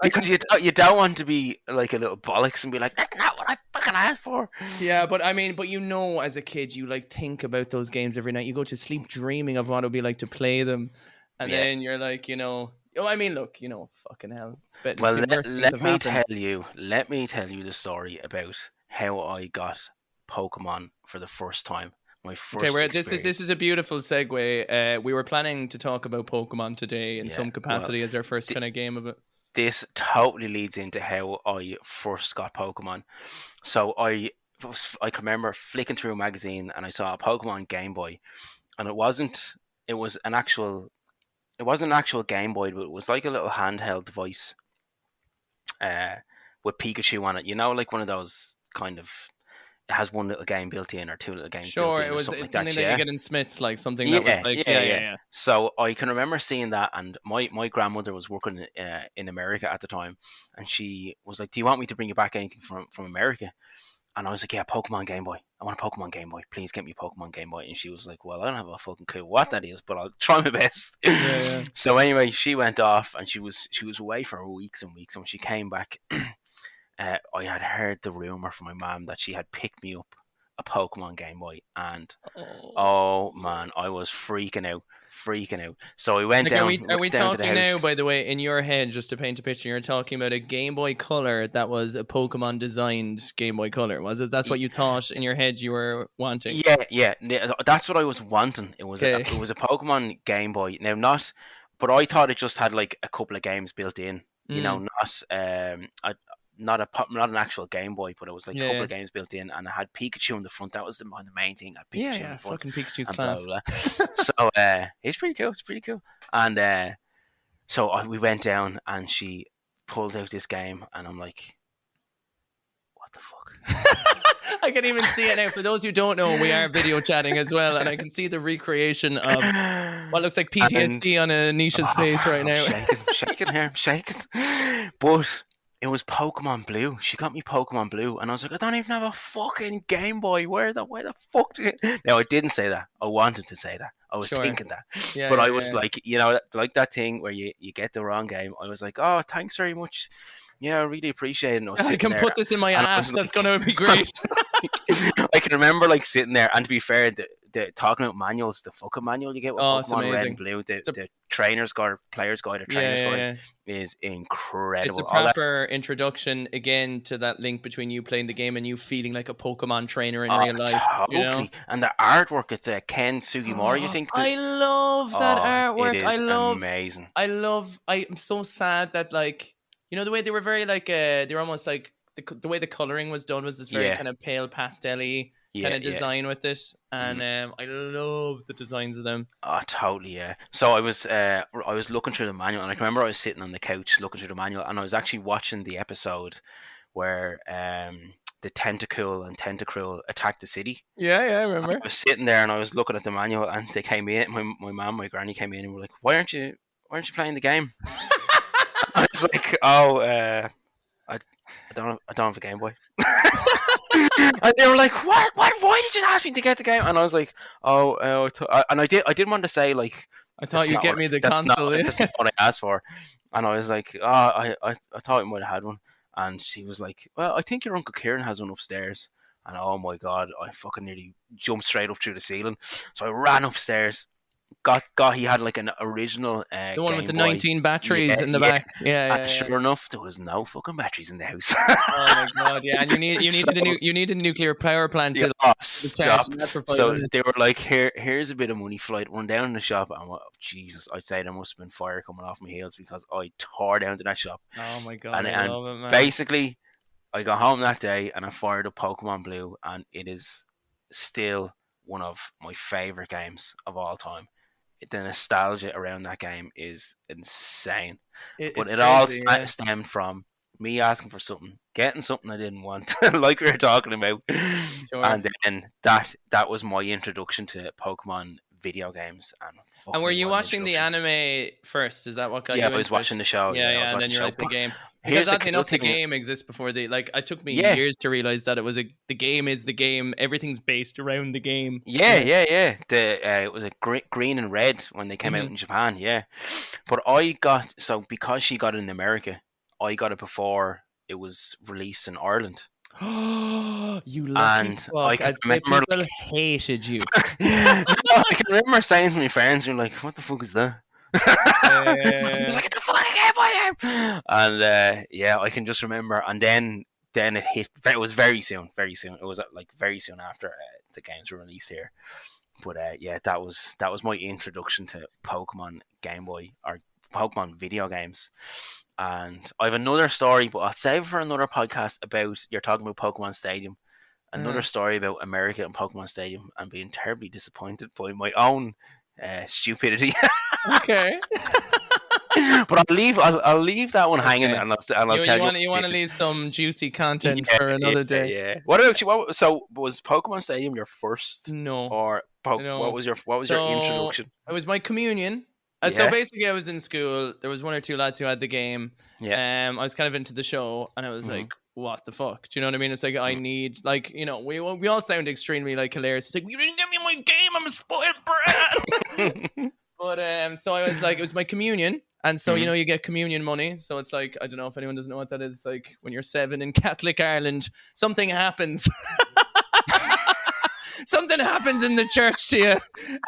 because you don't want to be like a little bollocks and be like, that's not what I fucking asked for. Yeah, but I mean, but you know, as a kid, you like think about those games every night. You go to sleep dreaming of what it would be like to play them. And then you're like, you know, oh, I mean, look, you know, fucking hell. It's better. Well, let me tell you the story about how I got Pokemon for the first time. My first experience. This is a beautiful segue. We were planning to talk about Pokemon today in some capacity as our first kind of game of it. This totally leads into how I first got Pokemon. So I can remember flicking through a magazine and I saw a Pokemon Game Boy, and it wasn't an actual Game Boy, but it was like a little handheld device with Pikachu on it. You know, like one of those kind of, it has one little game built in or 2 little games built in. It's something that you get in Smiths, like something that was like, yeah. So I can remember seeing that, and my grandmother was working in America at the time, and she was like, do you want me to bring you back anything from America? And I was like, yeah, Pokemon Game Boy. I want a Pokemon Game Boy. Please get me a Pokemon Game Boy. And she was like, well, I don't have a fucking clue what that is, but I'll try my best. Yeah. So anyway, she went off and she was away for weeks and weeks. And when she came back, I had heard the rumor from my mom that she had picked me up a Pokemon Game Boy. And oh man, I was freaking out. So we went down. Are we talking now, by the way, in your head, just to paint a picture, you're talking about a Game Boy Color that was a Pokemon designed Game Boy Color, was it? That's what you thought in your head you were wanting? Yeah, that's what I was wanting. It was a Pokemon Game Boy. Now, but I thought it just had like a couple of games built in. You know, not an actual Game Boy, but it was like a couple of games built in, and it had Pikachu in the front. That was the main thing. Pikachu in the front. Fucking Pikachu's class. Blah, blah, blah. So it's pretty cool. And so we went down, and she pulled out this game, and I'm like, what the fuck? I can even see it now. For those who don't know, we are video chatting as well, and I can see the recreation of what looks like PTSD on Anisha's face right now. I'm shaking. But it was Pokemon Blue. She got me Pokemon Blue, and I was like, I don't even have a fucking Game Boy. Where the fuck did it? No, I didn't say that. I wanted to say that. I was thinking that. But I was like, you know, like that thing where you get the wrong game. I was like, oh, thanks very much. Yeah, I really appreciate it. I can put this in my ass. That's going to be great. I can remember like sitting there, and to be fair, the talking about manuals, the fucking manual you get with Pokemon Red and Blue, the trainer's guide, player's guide, or trainer's guide is incredible. It's a proper introduction again to that link between you playing the game and you feeling like a Pokemon trainer in real life. Totally. You know? And the artwork, it's Ken Sugimori, you think? I love that artwork. It is amazing. I'm so sad that, like, you know, the way they were very like they were almost like the way the coloring was done was this very kind of pale pastel-y kind of design with this, and I love the designs of them. Oh, totally, yeah. So I was looking through the manual, and I can remember I was sitting on the couch looking through the manual, and I was actually watching the episode where the Tentacle and Tentacruel attacked the city. Yeah, I remember. I was sitting there and I was looking at the manual, and they came in. My mum, my granny came in and were like, "Why aren't you playing the game?" I was like, "Oh, I don't have a Game Boy." And they were like, "What? Why did you ask me to get the game?" And I was like, "Oh, and I didn't want to say like, I thought you'd get me the console. That's not what I asked for." And I was like, "Oh, I thought I might have had one." And she was like, "Well, I think your Uncle Kieran has one upstairs." And oh my god, I fucking nearly jumped straight up through the ceiling. So I ran upstairs. Got he had like an original the one Game with the Boy. 19 batteries in the back. Yeah. Sure enough, there was no fucking batteries in the house. Oh my god, yeah. And you need a nuclear power plant to stop. that for 5 So minutes. they were like, here's a bit of money, Floyd. Run down in the shop, and Jesus, I'd say there must have been fire coming off my heels because I tore down to that shop. Oh my god, and I love it, man. Basically, I got home that day and I fired up Pokemon Blue, and it is still one of my favorite games of all time. The nostalgia around that game is insane. But it all stemmed from me asking for something, getting something I didn't want, like we were talking about. Sure. And then that was my introduction to Pokemon video games. And were you watching the anime first? Is that what got you? Yeah, I was watching the show. Yeah, and then you liked the game. Because oddly enough, the game exists before it took me years to realize that the game is the game. Everything's based around the game. Yeah. It was a green and red when they came out in Japan. Yeah, but because she got it in America, I got it before it was released in Ireland. You lucky fuck. I can remember people hated you. I can remember saying to my friends, "You're like, what the fuck is that?" I was like, "It's a fucking Game Boy game!" And I can just remember. And then it hit. It was very soon. It was like very soon after the games were released here. But that was my introduction to Pokemon Game Boy or Pokemon video games. And I have another story, but I'll save it for another podcast about, you're talking about Pokemon Stadium. Another story about America and Pokemon Stadium and being terribly disappointed by my own stupidity. Okay. But I'll leave that one hanging, and I'll tell you. You want to leave some juicy content for another day. Yeah. What about you? So was Pokemon Stadium your first? No. Or no. What was your introduction? It was my communion. So basically, I was in school. There was one or two lads who had the game. Yeah. I was kind of into the show, and I was like, "What the fuck?" Do you know what I mean? It's like I need, like, you know, we all sound extremely like hilarious. It's like, "You didn't give me my game. I'm a spoiled brat." But so I was like, it was my communion, and so you know, you get communion money. So it's like, I don't know if anyone doesn't know what that is. It's like when you're 7 in Catholic Ireland, something happens. Something happens in the church to you,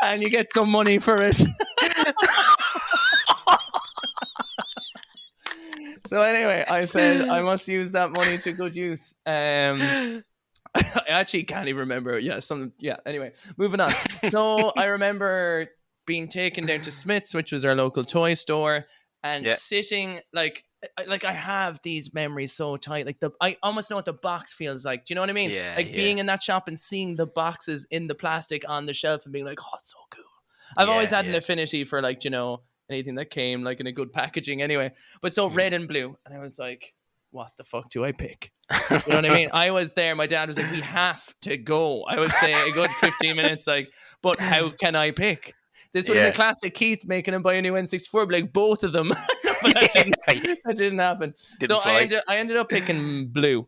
and you get some money for it. So anyway, I said I must use that money to good use. I actually can't even remember. Anyway, moving on. So I remember being taken down to Smith's, which was our local toy store, and sitting like I have these memories so tight. Like I almost know what the box feels like. Do you know what I mean? Yeah, being in that shop and seeing the boxes in the plastic on the shelf and being like, "Oh, it's so cool." I've always had an affinity for, like, you know, anything that came like in a good packaging anyway. But so red and blue, and I was like, what the fuck do I pick? You know what I mean? I was there. My dad was like, we have to go. I was saying a good 15 minutes, like, but how can I pick? This would have been classic Keith making him buy a new N64, like both of them. But that didn't happen. I ended up picking blue.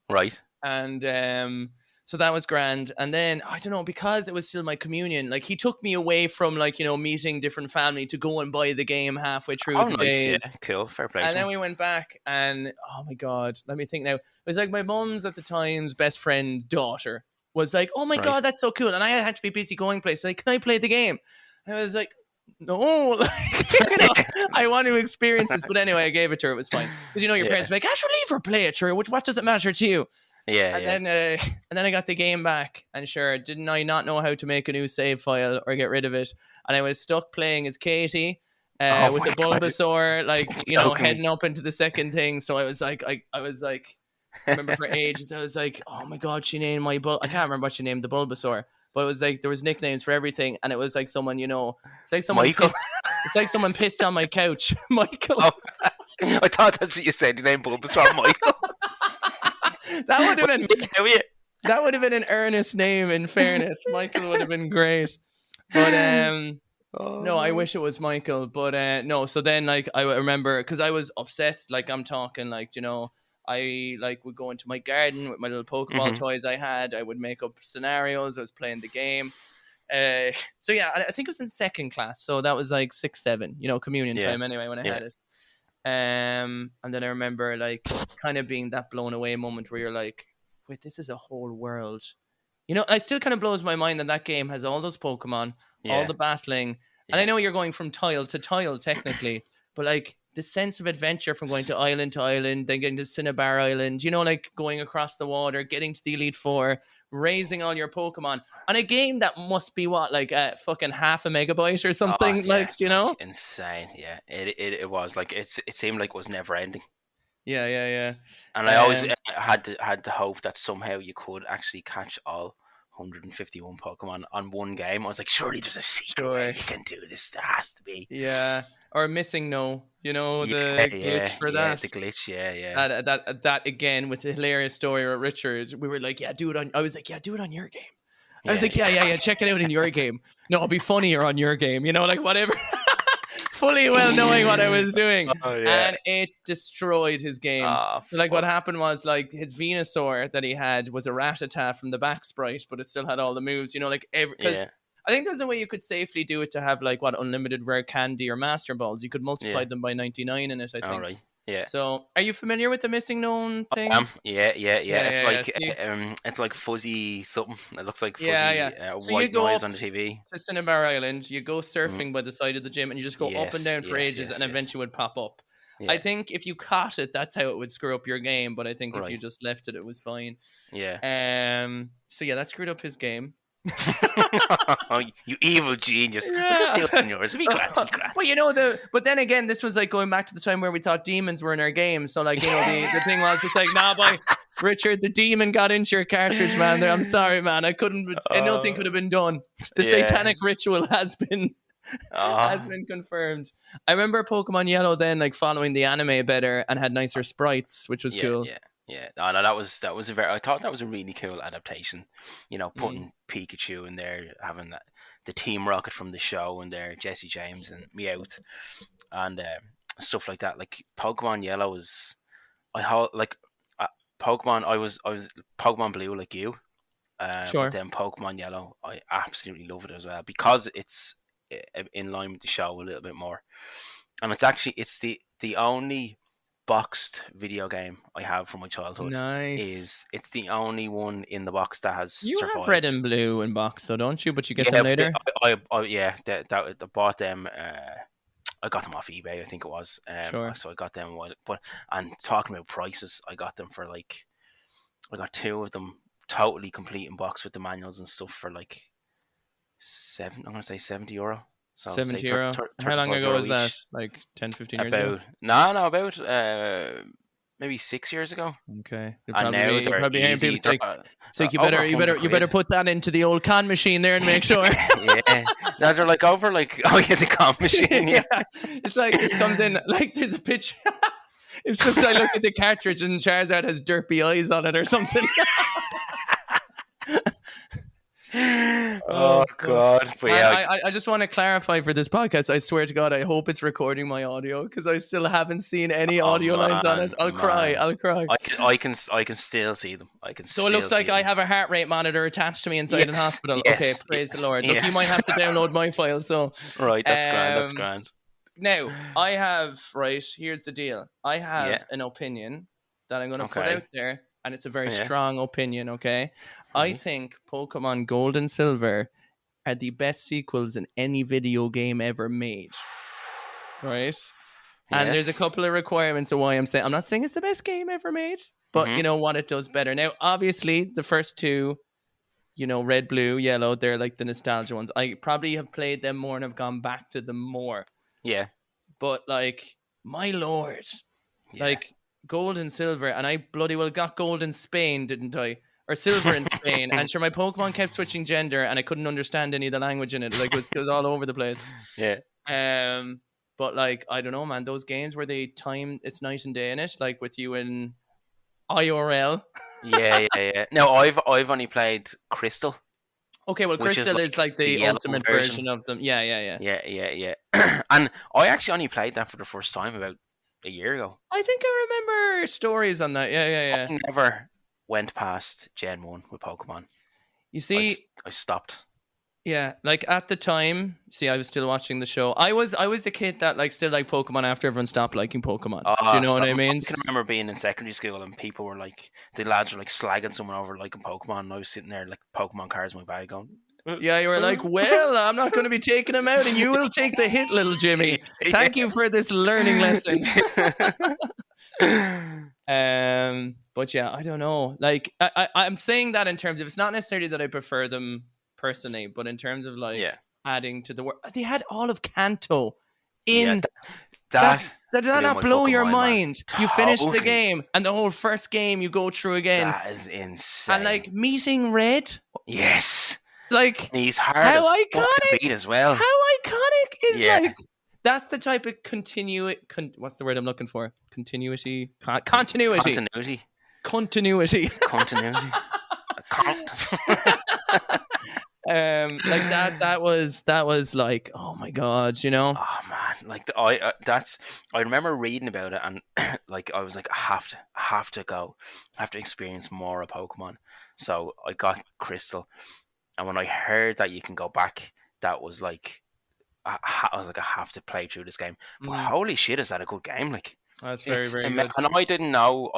Right. And so that was grand. And then, I don't know, because it was still my communion, like, he took me away from, like, you know, meeting different family to go and buy the game halfway through the days. Yeah, cool, fair play. And then we went back and, oh my God, let me think now. It was like my mum's at the time's best friend daughter was like, oh my God, that's so cool. And I had to be busy going places. Like, can I play the game? And I was like, no, like, you know, I want to experience this. But anyway, I gave it to her. It was fine. Because, you know, your parents were like, Ash, leave her play it, sure. What does it matter to you? And then I got the game back, and sure, didn't I not know how to make a new save file or get rid of it? And I was stuck playing as Katie with the Bulbasaur, like, you know, heading up into the second thing. So I was like, I remember for ages, I was like, oh my God, she named I can't remember what she named the Bulbasaur, but it was like there was nicknames for everything, and it was like someone, you know, it's like someone Michael. It's like someone pissed on my couch, Michael. Oh, I thought that's what you said. You named Bulbasaur Michael. That would have been Yeah. that would have been an earnest name. In fairness, Michael would have been great. But no, I wish it was Michael. But no. So then, like, I remember because I was obsessed. Like, I'm talking, like, I like would go into my garden with my little Pokeball toys I had. I would make up scenarios. I was playing the game. So yeah, I think it was in second class. So that was like 6, 7. Communion time anyway when I had it. And then I remember like kind of being that blown away moment where you're like, wait, this is a whole world. It still kind of blows my mind that game has all those Pokemon, all the battling. And I know you're going from tile to tile technically, but like the sense of adventure from going to island, then getting to Cinnabar Island, like going across the water, getting to the Elite Four, raising all your Pokemon on a game that must be what, like fucking half a megabyte or something, insane. Yeah, it was like it seemed like it was never ending. Yeah. And I always had the hope that somehow you could actually catch all 151 Pokemon on one game. I was like, surely there's a secret way you can do this. There has to be. Yeah, or missing the glitch for that. The glitch, yeah. That again with the hilarious story with Richard. We were like, I was like, do it on your game. I was like, yeah, check it out in your game. No, it'll be funnier on your game. Like whatever. Fully well knowing what I was doing. And it destroyed his game. So like what happened was like his Venusaur that he had was a Rattata from the back sprite, but it still had all the moves, because I think there's a way you could safely do it to have like unlimited rare candy or master balls. You could multiply them by 99 in it, I think. All right. Yeah. So, are you familiar with the missing known thing? Yeah. It's like fuzzy something. It looks like fuzzy so white noise on the TV. To Cinnabar Island, you go surfing by the side of the gym, and you just go up and down for ages, and eventually it would pop up. Yeah. I think if you caught it, that's how it would screw up your game. But I think if you just left it, it was fine. Yeah. So yeah, that screwed up his game. You evil genius. Just steal from yours. Be glad. Well, but then again, this was like going back to the time where we thought demons were in our game. So like, the thing was, it's like, nah, boy, Richard, the demon got into your cartridge, man. I'm sorry, man. I couldn't, nothing could have been done. The satanic ritual has been confirmed. I remember Pokemon Yellow then like following the anime better and had nicer sprites, which was cool. Yeah, no, that was I thought that was a really cool adaptation. Putting Pikachu in there, having the Team Rocket from the show in there, Jesse James and Meowth, and stuff like that. Like Pokemon Yellow was, Pokemon. I was Pokemon Blue like you. But then Pokemon Yellow, I absolutely love it as well because it's in line with the show a little bit more, and it's the only boxed video game I have from my childhood. Nice. It's the only one in the box that has survived. Have Red and Blue in box, so don't you? But you get them later. I bought them. I got them off eBay, I think it was. So I got them. And talking about prices, I got them for like, I got 2 of them totally complete in box with the manuals and stuff for like I'm gonna say €70. So €70. How long ago was that? Like 10, 15 years ago? About maybe 6 years ago. Okay. Probably easy. So you better put that into the old con machine there and make sure. Yeah. They're like over like the con machine. Yeah. It's like this comes in like there's a picture. It's just I look at the cartridge and Charizard has derpy eyes on it or something. Oh God! But yeah, I just want to clarify for this podcast. I swear to God, I hope it's recording my audio because I still haven't seen any audio lines on it. I'll cry. I can still see them. So it looks like I have a heart rate monitor attached to me inside an hospital. Yes, okay, praise the Lord. Look, you might have to download my file. So right, that's grand. Now I have here's the deal. I have an opinion that I'm going to put out there. And it's a very strong opinion, okay? I think Pokemon Gold and Silver are the best sequels in any video game ever made. Right? Yes. And there's a couple of requirements of why I'm saying... I'm not saying it's the best game ever made, but you know what? It does better. Now, obviously, the first 2, Red, Blue, Yellow, they're like the nostalgia ones. I probably have played them more and have gone back to them more. Yeah. But, like, my lord. Yeah. Like... Gold and silver, and I bloody well got gold in Spain, didn't I? Or silver in Spain, and sure, my Pokemon kept switching gender, and I couldn't understand any of the language in it. Like it was all over the place. Yeah. But like I don't know, man. Those games where they time it's night and day in it, like with you and IRL. Yeah. No, I've only played Crystal. Okay, well, Crystal is like the yellow ultimate version of them. Yeah. Yeah. And I actually only played that for the first time about a year ago. I think I remember stories on that. Yeah. I never went past Gen 1 with Pokemon. You see, I stopped. yeah, like at the time, see, I was still watching the show. I was the kid that like still liked Pokemon after everyone stopped liking Pokemon. Do you know what I mean? I can remember being in secondary school and people were like, the lads were like slagging someone over liking Pokemon, and I was sitting there like Pokemon cards in my bag going. Yeah, you were like, well, I'm not going to be taking them out, and you will take the hit, little Jimmy. Thank you for this learning lesson. But yeah, I don't know. Like, I'm saying that in terms of, it's not necessarily that I prefer them personally, but in terms of like adding to the work, they had all of Kanto in that. Does that not blow your mind? You finish the game, and the whole first game you go through again. That is insane. And like meeting Red. Yes. Like, and he's hard how as iconic to beat as well. How iconic is like, that's the type of what's the word I'm looking for? Continuity. Continuity. Like that was like, oh my god, you know. Oh man, like I remember reading about it, and like I was like, I have to experience more of Pokemon. So I got Crystal, and when I heard that you can go back, that was like, I was like, I have to play through this game. But holy shit, is that a good game? Like, that's very good. And I didn't know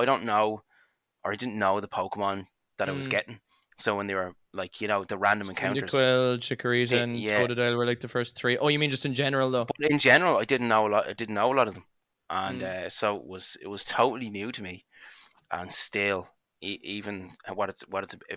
the Pokemon that I was getting. So when they were like, you know, the random encounters, Cyndaquil, Chikorita, and Totodile were like the first three. Oh, you mean just in general though? But in general, I didn't know a lot of them, and so it was totally new to me, and still, even what it's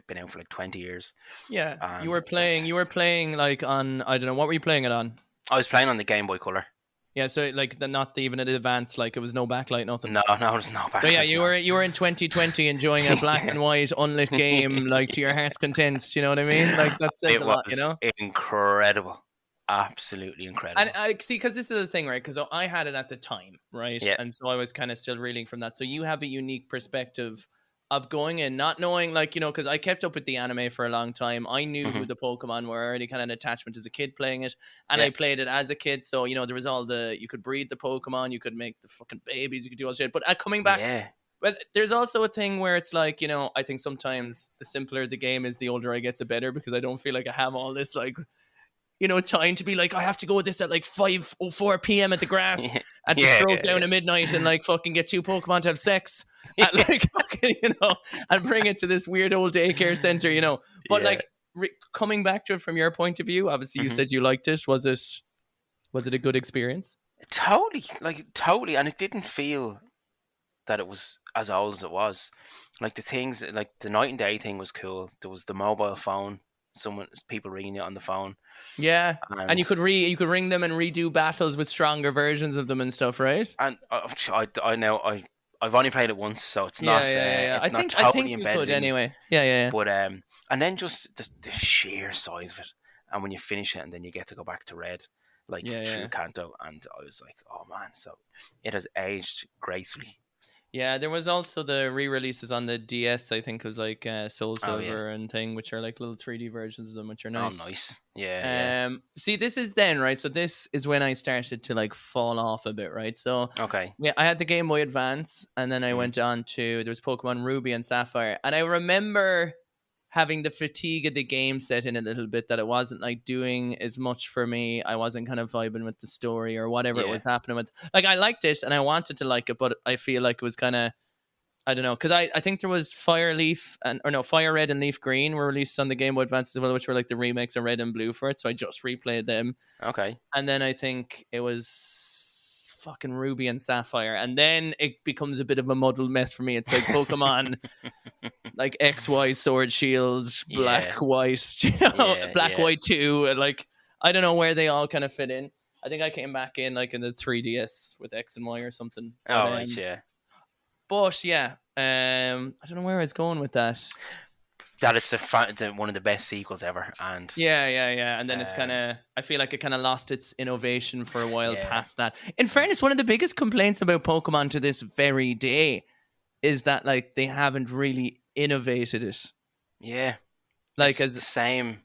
been out for like 20 years. Yeah, you were playing like on, I don't know, what were you playing it on? I was playing on the Game Boy Color. Yeah, so like not even an advanced, like it was no backlight, nothing. No, there's no backlight. But yeah, you were in 2020 enjoying a black and white unlit game, like to your heart's content. Do you know what I mean? Like that says a lot, you know. Incredible, absolutely incredible. And I see, because this is the thing, right? Because I had it at the time, right? Yeah. And so I was kind of still reeling from that. So you have a unique perspective of going in, not knowing, like, you know, because I kept up with the anime for a long time. I knew who the Pokemon were, already kind of an attachment as a kid playing it, and I played it as a kid. So, you know, there was you could breed the Pokemon, you could make the fucking babies, you could do all shit. But coming back, well, there's also a thing where it's like, you know, I think sometimes the simpler the game is, the older I get, the better, because I don't feel like I have all this, like, you know, time to be like, I have to go with this at like 5:04 p.m. at the grass and to stroke down at midnight and like fucking get 2 Pokemon to have sex and like fucking, you know, and bring it to this weird old daycare center, you know. But like coming back to it from your point of view, obviously you said you liked it. Was it a good experience? Totally, and it didn't feel that it was as old as it was. Like the things, like the night and day thing was cool. There was the mobile phone. People ringing you on the phone. Yeah, and you could ring them and redo battles with stronger versions of them and stuff, right? And I know I've only played it once, so it's not. I think you could anyway. Yeah. But and then just the sheer size of it, and when you finish it, and then you get to go back to Red, like through Kanto, and I was like, oh man, so it has aged gracefully. Yeah, there was also the re-releases on the DS. I think it was like Soul Silver and thing, which are like little 3D versions of them, which are nice. Oh, nice. Yeah. See, this is then, right? So this is when I started to like fall off a bit, right? So yeah, I had the Game Boy Advance, and then I went on to, there was Pokemon Ruby and Sapphire, and I remember having the fatigue of the game set in a little bit, that it wasn't like doing as much for me. I wasn't kind of vibing with the story or whatever it was happening with. Like, I liked it and I wanted to like it, but I feel like it was kind of, I don't know, because I think there was Fire Red and Leaf Green were released on the Game Boy Advance as well, which were like the remakes of Red and Blue for it. So I just replayed them. Okay. And then I think it was fucking Ruby and Sapphire, and then it becomes a bit of a muddled mess for me. It's like Pokemon like XY Sword Shields, Black White, you know, Black White 2, and like I don't know where they all kind of fit in. I think I came back in like in the 3DS with X and Y or something. Right, yeah. But yeah, I don't know where I was going with that. That it's one of the best sequels ever, and and then it's kind of, I feel like it kind of lost its innovation for a while past that. In fairness, one of the biggest complaints about Pokemon to this very day is that like they haven't really innovated it. Yeah. Like it's as the same.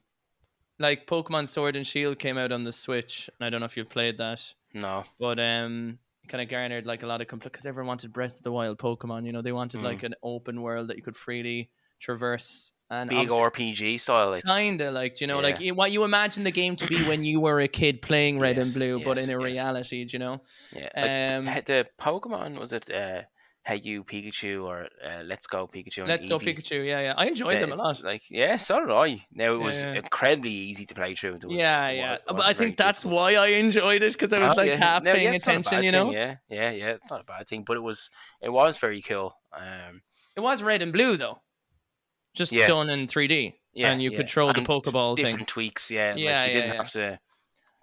Like Pokemon Sword and Shield came out on the Switch, and I don't know if you've played that. No. But it kind of garnered like a lot of complaints because everyone wanted Breath of the Wild Pokemon. You know, they wanted like an open world that you could freely traverse. And big RPG style, like. Kind of like, you know, like what you imagine the game to be when you were a kid playing Red and Blue, but in a reality, you know. Yeah, like the Pokemon, was it Hey You Pikachu or Let's Go Pikachu? And Let's Go Pikachu, yeah. I enjoyed them a lot. Like, yeah, so did I. Now it was incredibly easy to play through. But I think that's why I enjoyed it, because I was half paying attention, you know. Yeah, it's not a bad thing, but it was very cool. It was Red and Blue though. Just done in 3D, and you control the Pokeball different thing. Tweaks, you didn't have to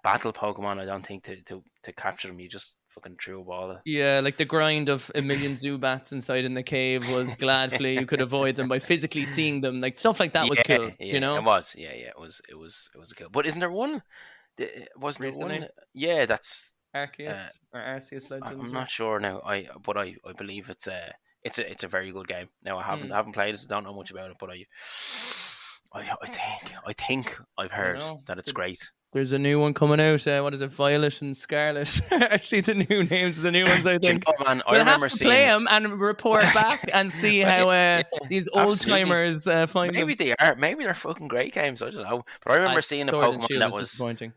battle Pokemon. I don't think to capture them. You just fucking threw a ball. Yeah, like the grind of a million Zubats inside in the cave was gladfully you could avoid them by physically seeing them. Like stuff like that was cool. You know, it was. Yeah, it was a cool. But isn't there one? Wasn't there one? Yeah, that's Arceus or Arceus Legends. I'm not sure now. I believe it's a very good game. Now I haven't played it. I don't know much about it, but I think I've heard that it's great. There's a new one coming out. What is it? Violet and Scarlet. Actually, the new names of the new ones, I think. Man, I remember have to play them and report back and see how these old timers find maybe them. They are. Maybe they're fucking great games. I don't know. But I remember seeing a Pokemon that was disappointing.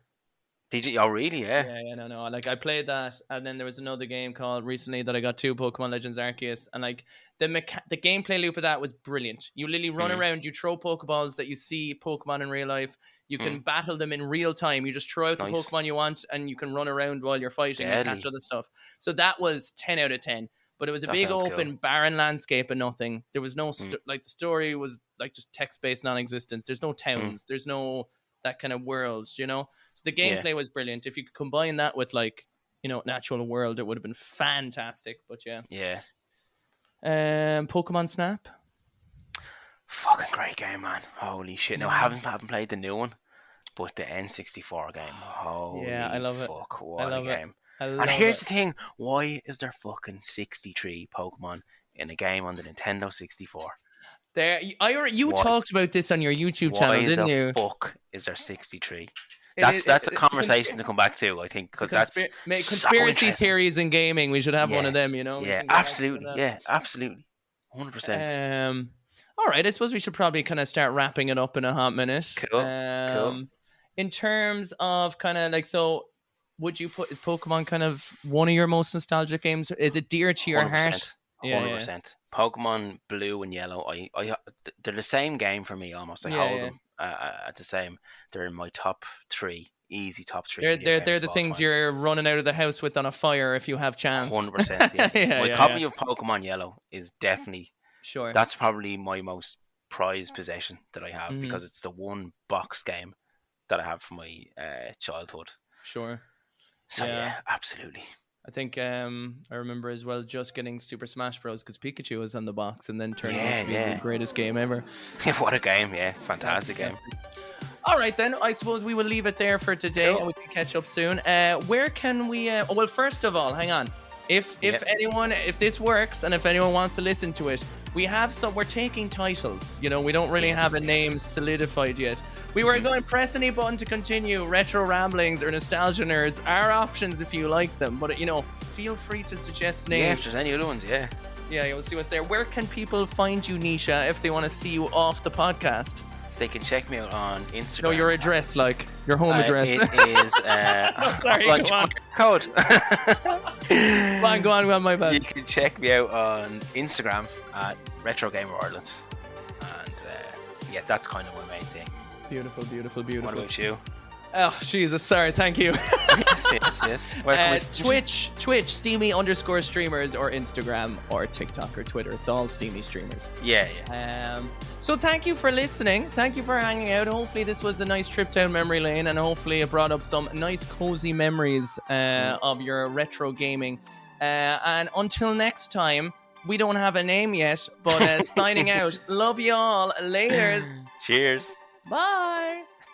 Did you? Oh, really? Yeah. Yeah, no. Like I played that, and then there was another game called recently that I got 2, Pokemon Legends Arceus, and like the gameplay loop of that was brilliant. You literally run around, you throw Pokeballs that you see Pokemon in real life. You can battle them in real time. You just throw out the Pokemon you want, and you can run around while you're fighting and catch other stuff. So that was 10 out of 10. But it was a big open barren landscape and nothing. There was no like the story was like just text based non-existence. There's no towns. There's no that kind of world, you know. So the gameplay was brilliant. If you could combine that with like, you know, natural world, it would have been fantastic. But yeah. Pokemon Snap. Fucking great game, man. Holy shit. Now I haven't played the new one, but the N64 game. Holy I love fuck, it. what a game. And here's the thing, why is there fucking 63 Pokemon in a game on the Nintendo 64? You talked about this on your YouTube channel, didn't you? Why the fuck is there 63? That's a conversation to come back to, I think, because that's conspiracy theories in gaming. We should have one of them, you know. Yeah, absolutely. Yeah, absolutely, 100%. All right, I suppose we should probably kind of start wrapping it up in a hot minute. Cool. In terms of kind of like, so would you is Pokemon kind of one of your most nostalgic games? Is it dear to your heart? 100%. Yeah. Pokemon Blue and Yellow, they're the same game for me almost. I hold them at the same. They're in my top 3, easy top 3. They're the things you're running out of the house with on a fire if you have chance. 100%. Yeah. My copy of Pokemon Yellow is definitely That's probably my most prized possession that I have because it's the one box game that I have from my childhood. Sure. So yeah, absolutely. I think I remember as well just getting Super Smash Bros. Because Pikachu was on the box and then turned out to be the greatest game ever. What a game, fantastic game. All right, then. I suppose we will leave it there for today and we can catch up soon. Where can we... well, first of all, hang on. If this works and if anyone wants to listen to it, we're taking titles. You know, we don't really have a name solidified yet. We were going press any button to continue. Retro Ramblings or Nostalgia Nerds are options if you like them. But, you know, feel free to suggest names. Yeah, if there's any other ones, Yeah, we'll see what's there. Where can people find you, Naoise, if they want to see you off the podcast? They can check me out on Instagram. No, your address, like your home address. It is. Sorry, go on. Code. Go on, my bad. You can check me out on Instagram at Retro Gamer Ireland, and that's kind of my main thing. Beautiful. What about you? Oh, Jesus, sorry, thank you. yes. Twitch, Steamy_streamers, or Instagram, or TikTok, or Twitter. It's all Steamy streamers. Yeah. So thank you for listening. Thank you for hanging out. Hopefully this was a nice trip down memory lane, and hopefully it brought up some nice, cozy memories of your retro gaming. And until next time, we don't have a name yet, but signing out. Love you all. Laters. Cheers. Bye.